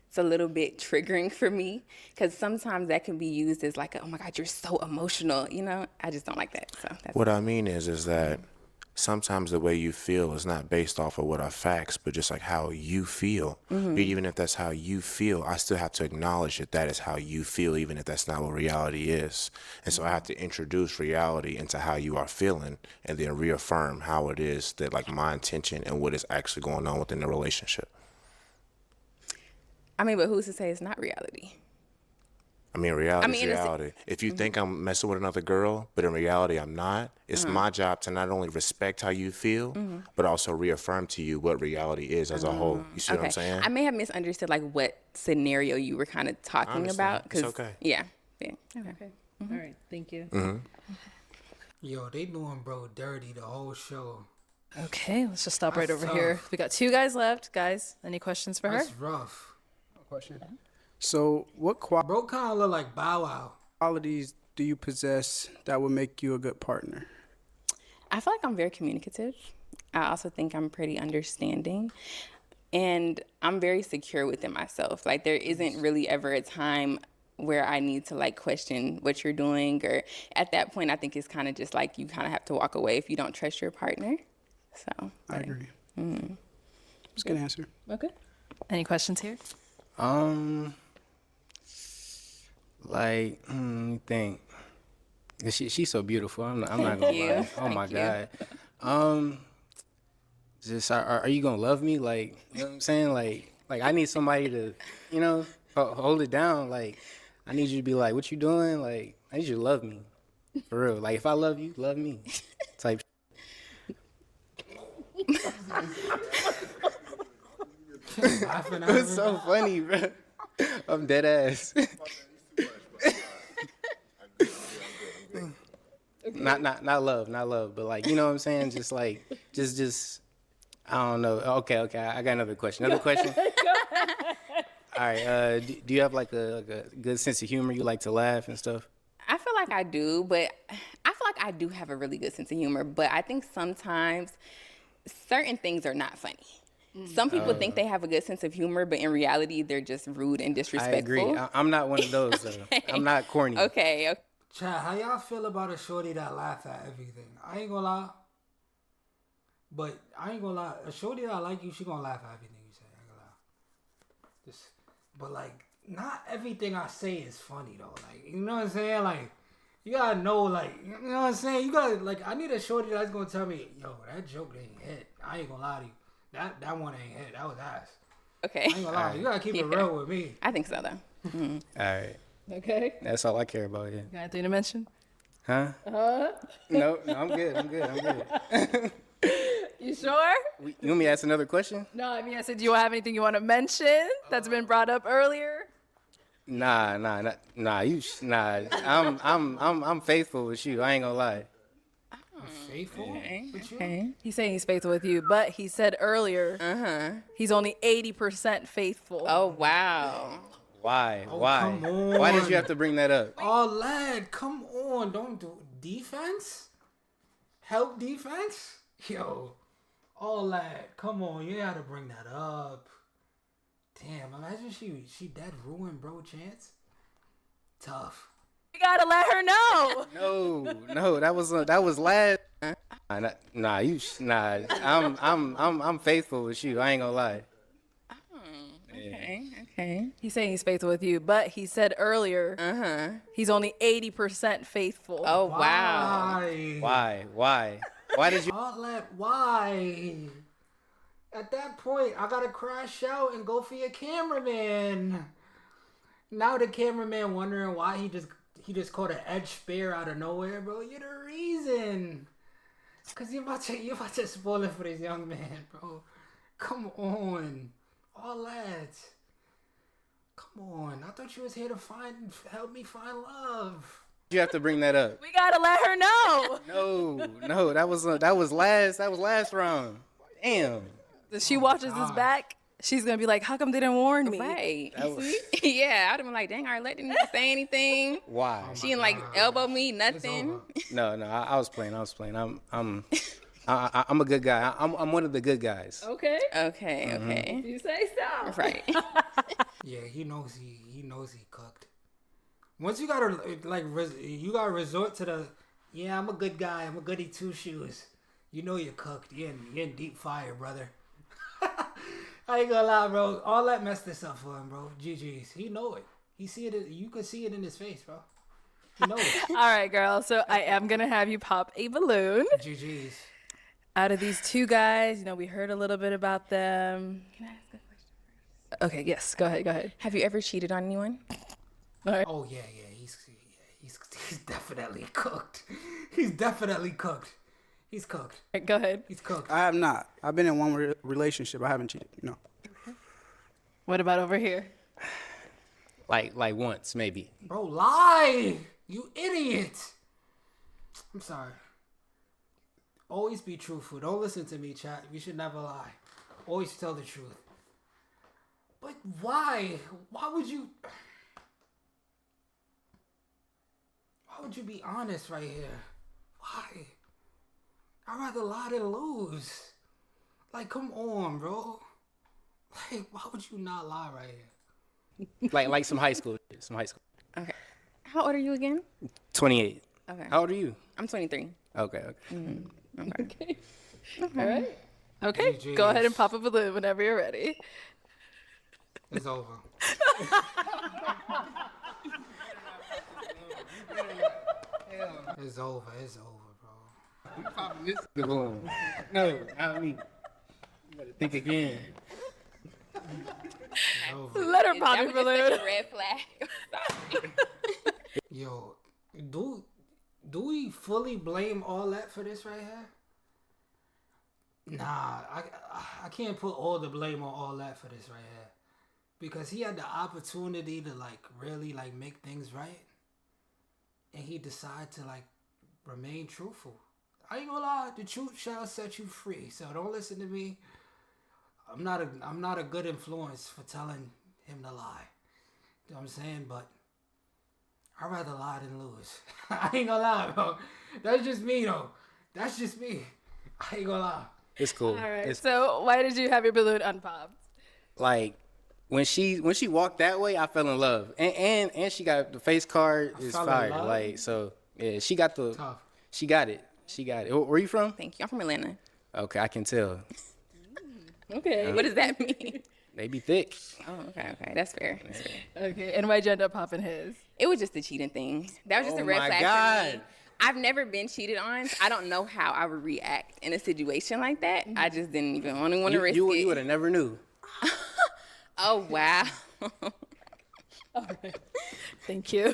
it's a little bit triggering for me because sometimes that can be used as like, oh my God, you're so emotional. You know, I just don't like that. So that's What I mean is that sometimes the way you feel is not based off of what are facts, but just like how you feel. But even if that's how you feel, I still have to acknowledge that that is how you feel, even if that's not what reality is. And so I have to introduce reality into how you are feeling and then reaffirm how it is that like my intention and what is actually going on within the relationship. I mean, but who's to say it's not reality? I mean, reality is in a reality. If you think I'm messing with another girl, but in reality I'm not, it's my job to not only respect how you feel, but also reaffirm to you what reality is as a whole. You see what I'm saying? I may have misunderstood like what scenario you were kind of talking understand. about. It's okay. Yeah. Okay. All right. Thank you. Yo, they doing bro dirty the whole show. Okay, let's just stop right That's over here. tough. We got 2 guys left. Guys, any questions for her? That's rough. Question. So, what Bro kind of look like Bow Wow. qualities do you possess that would make you a good partner? I feel like I'm very communicative. I also think I'm pretty understanding. And I'm very secure within myself. Like there isn't really ever a time where I need to like question what you're doing, or at that point I think it's kind of just like you kind of have to walk away if you don't trust your partner. So I agree. It's a good answer. Okay. Any questions here? Like, let me think. She's so beautiful. I'm not gonna lie. Oh my God. Just are you gonna love me? Like, you know what I'm saying? Like I need somebody to, you know, hold it down. Like, I need you to be like, what you doing? Like, I need you to love me, for real. Like, if I love you, love me, type. It's so funny, bro. I'm dead ass. Not love, but like, you know what I'm saying? Just like, just, I don't know. Okay, I got another question. All right, do you have like a good sense of humor? You like to laugh and stuff? I feel like I do, but I feel like I do have a really good sense of humor, but I think sometimes certain things are not funny. Some people think they have a good sense of humor, but in reality, they're just rude and disrespectful. I agree. I'm not one of those, though. I'm not corny. Okay. Chad, how y'all feel about a shorty that laugh at everything? I ain't gonna lie. But I ain't gonna lie. A shorty that like you, she gonna laugh at everything you say. I ain't gonna lie. But like, not everything I say is funny though. Like, you know what I'm saying? Like, you gotta know, like, you know what I'm saying? You gotta, like, I need a shorty that's gonna tell me, yo, that joke ain't hit. I ain't gonna lie to you. That one ain't hit. That was ass. Okay. I ain't gonna lie. You gotta keep it real with me. I think so, though. All right. Okay. That's all I care about, yeah. Got anything to mention? Huh? No, I'm good. You sure? You want me to ask another question? No, I mean, I said, do you have anything you want to mention that's been brought up earlier? Nah. I'm faithful with you. I ain't gonna lie. Faithful with you? Okay. He's saying he's faithful with you, but he said earlier, he's only 80% faithful. Oh, wow. Why? Oh, Why? come on. Why did you have to bring that up? Oh, lad, come on. Don't do defense? Help defense? Yo. Oh, lad, come on. You gotta bring that up. Damn, imagine she dead ruined bro chance. Tough. You gotta let her know. No, that was last. I'm faithful with you. I ain't gonna lie. Okay. He's saying he's faithful with you, but he said earlier, he's only 80% faithful. Oh, wow. Why? Why did you? Oh, lad, why? At that point, I gotta crash out and go for your cameraman. Now the cameraman wondering why he just caught an edge spare out of nowhere, bro. You're the reason. Cause you're about to spoil it for this young man, bro. Come on. All that. Come on. I thought you was here to help me find love. You have to bring that up. We gotta let her know. No, that was last round. Damn. She watches this back. She's gonna be like, "How come they didn't warn me?" Right. That was- Yeah, I'd have been like, dang, Arlette didn't even say anything. Why? She didn't like elbow me, nothing. No, I was playing. I'm a good guy. I'm one of the good guys. Okay. Okay. Mhm. Okay. You say so. Right. Yeah, he knows he cooked. Once you gotta you gotta resort to the I'm a good guy, I'm a goody two shoes. You know you're cooked. You're in deep fire, brother. I ain't gonna lie, bro. All that messed this up for him, bro. GG's. He know it. He see it. You could see it in his face, bro. He know it. All right, girl. So I am gonna have you pop a balloon. GG's. Out of these two guys, you know, we heard a little bit about them. Can I ask a question first? Okay. Yes. Go ahead. Have you ever cheated on anyone? All right. Oh yeah. He's definitely cooked. He's definitely cooked. He's cooked. Go ahead. He's cooked. I have not. I've been in one relationship. I haven't cheated. No. What about over here? Like once maybe. Bro, lie! You idiot! I'm sorry. Always be truthful. Don't listen to me, chat. You should never lie. Always tell the truth. But why? Why would you be honest right here? Why? I'd rather lie than lose. Like, come on, bro. Like, why would you not lie right here? Like some high school. Okay. How old are you again? 28. Okay. How old are you? I'm 23. Okay. Okay. All right. Okay. Go ahead and pop a balloon whenever you're ready. It's over. It's over, bro. You popping this balloon? No, not me. You better think again. Let her pop That a was just balloon. such a red flag. Sorry. Yo, do we fully blame all that for this right here? Nah, I can't put all the blame on all that for this right here. Because he had the opportunity to really make things right. And he decided to remain truthful. I ain't gonna lie, the truth shall set you free. So don't listen to me. I'm not a good influence for telling him to lie. You know what I'm saying? But I'd rather lie than lose. I ain't gonna lie, bro. That's just me though. That's just me. I ain't gonna lie. It's cool. All right. It's So why did you have your balloon unpopped? like when she walked that way, I fell in love. And she got the face card is fell in fire. love? Like so yeah, she got the Tough. she got it. Where you from? Thank you. I'm from Atlanta. Okay, I can tell. Okay. What does that mean? They be thick. Oh, okay. That's fair. Okay. And why'd you end up popping his? It was just the cheating thing. That was just Oh a red my flag God. for me. I've never been cheated on. So I don't know how I would react in a situation like that. I just didn't even want to risk You it. would have never knew. Oh, wow. Thank you.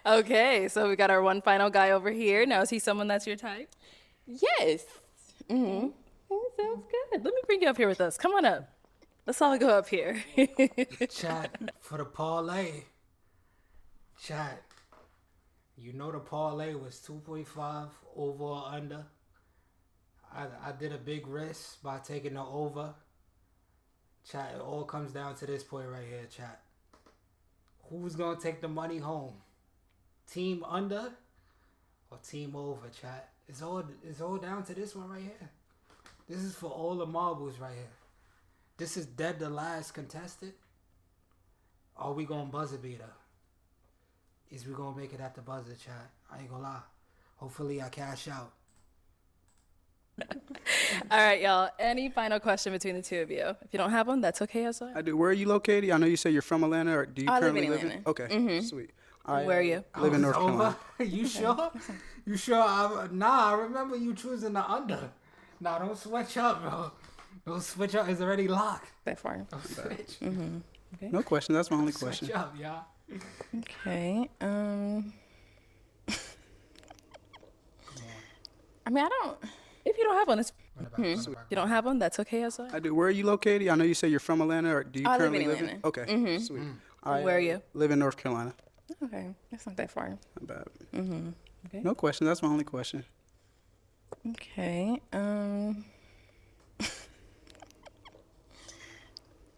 Okay. So we got our one final guy over here. Now, is he someone that's your type? Yes. Mm-hmm. Oh, sounds good. Let me bring you up here with us. Come on up. Let's all go up here. Chat for the parlay. Chat. You know the parlay was 2.5 over or under. I did a big risk by taking the over. Chat, it all comes down to this point right here, chat. Who's gonna take the money home? Team under or team over, chat? It's all down to this one right here. This is for all the marbles right here. This is dead the last contested. Are we gonna buzzer beater? Is we gonna make it at the buzzer, chat? I ain't gonna lie. Hopefully I cash out. All right, y'all. Any final question between the two of you? If you don't have one, that's okay as well. I do. Where are you located? I know you say you're from Atlanta. Or do you I live currently in live in? Atlanta. Okay, Mhm. sweet. I Where are you? live in Oh, North it's over? Carolina. You sure? You sure? Nah, I remember you choosing the under. Nah, don't switch up, bro. Don't switch up. It's already locked. That far. Don't switch. Mm-hmm. Okay. No question. That's my only Switch question. up, y'all. Okay. I mean, I don't. If you don't have one, it's Hmm. if you don't have one, that's okay as well. I do. Where are you located? I know you say you're from Atlanta. Or do you I live currently in live in? Atlanta. Okay, Mhm. sweet. Where are you? Live in North Carolina. Okay, that's not that far. Not bad. Mm-hmm. Okay. No question. That's my only question. Okay.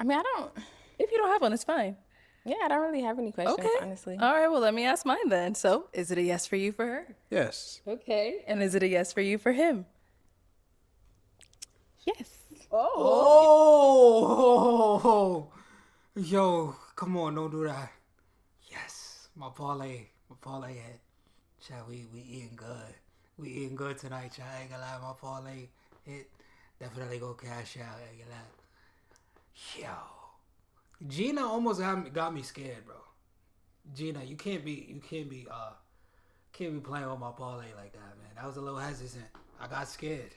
I mean, I don't. If you don't have one, it's fine. Yeah, I don't really have any questions, Okay. honestly. All right, well, let me ask mine then. So, is it a yes for you for her? Yes. Okay. And is it a yes for you for him? Yes. Oh, yo, come on, don't do that. Yes, my parlay hit. Chat, we eating good. We eating good tonight, chat. I ain't gonna lie, my parlay hit. Definitely go cash out. I ain't gonna lie. Yo, Gina almost got me scared, bro. Gina, you can't be playing with my parlay like that, man. That was a little hesitant. I got scared.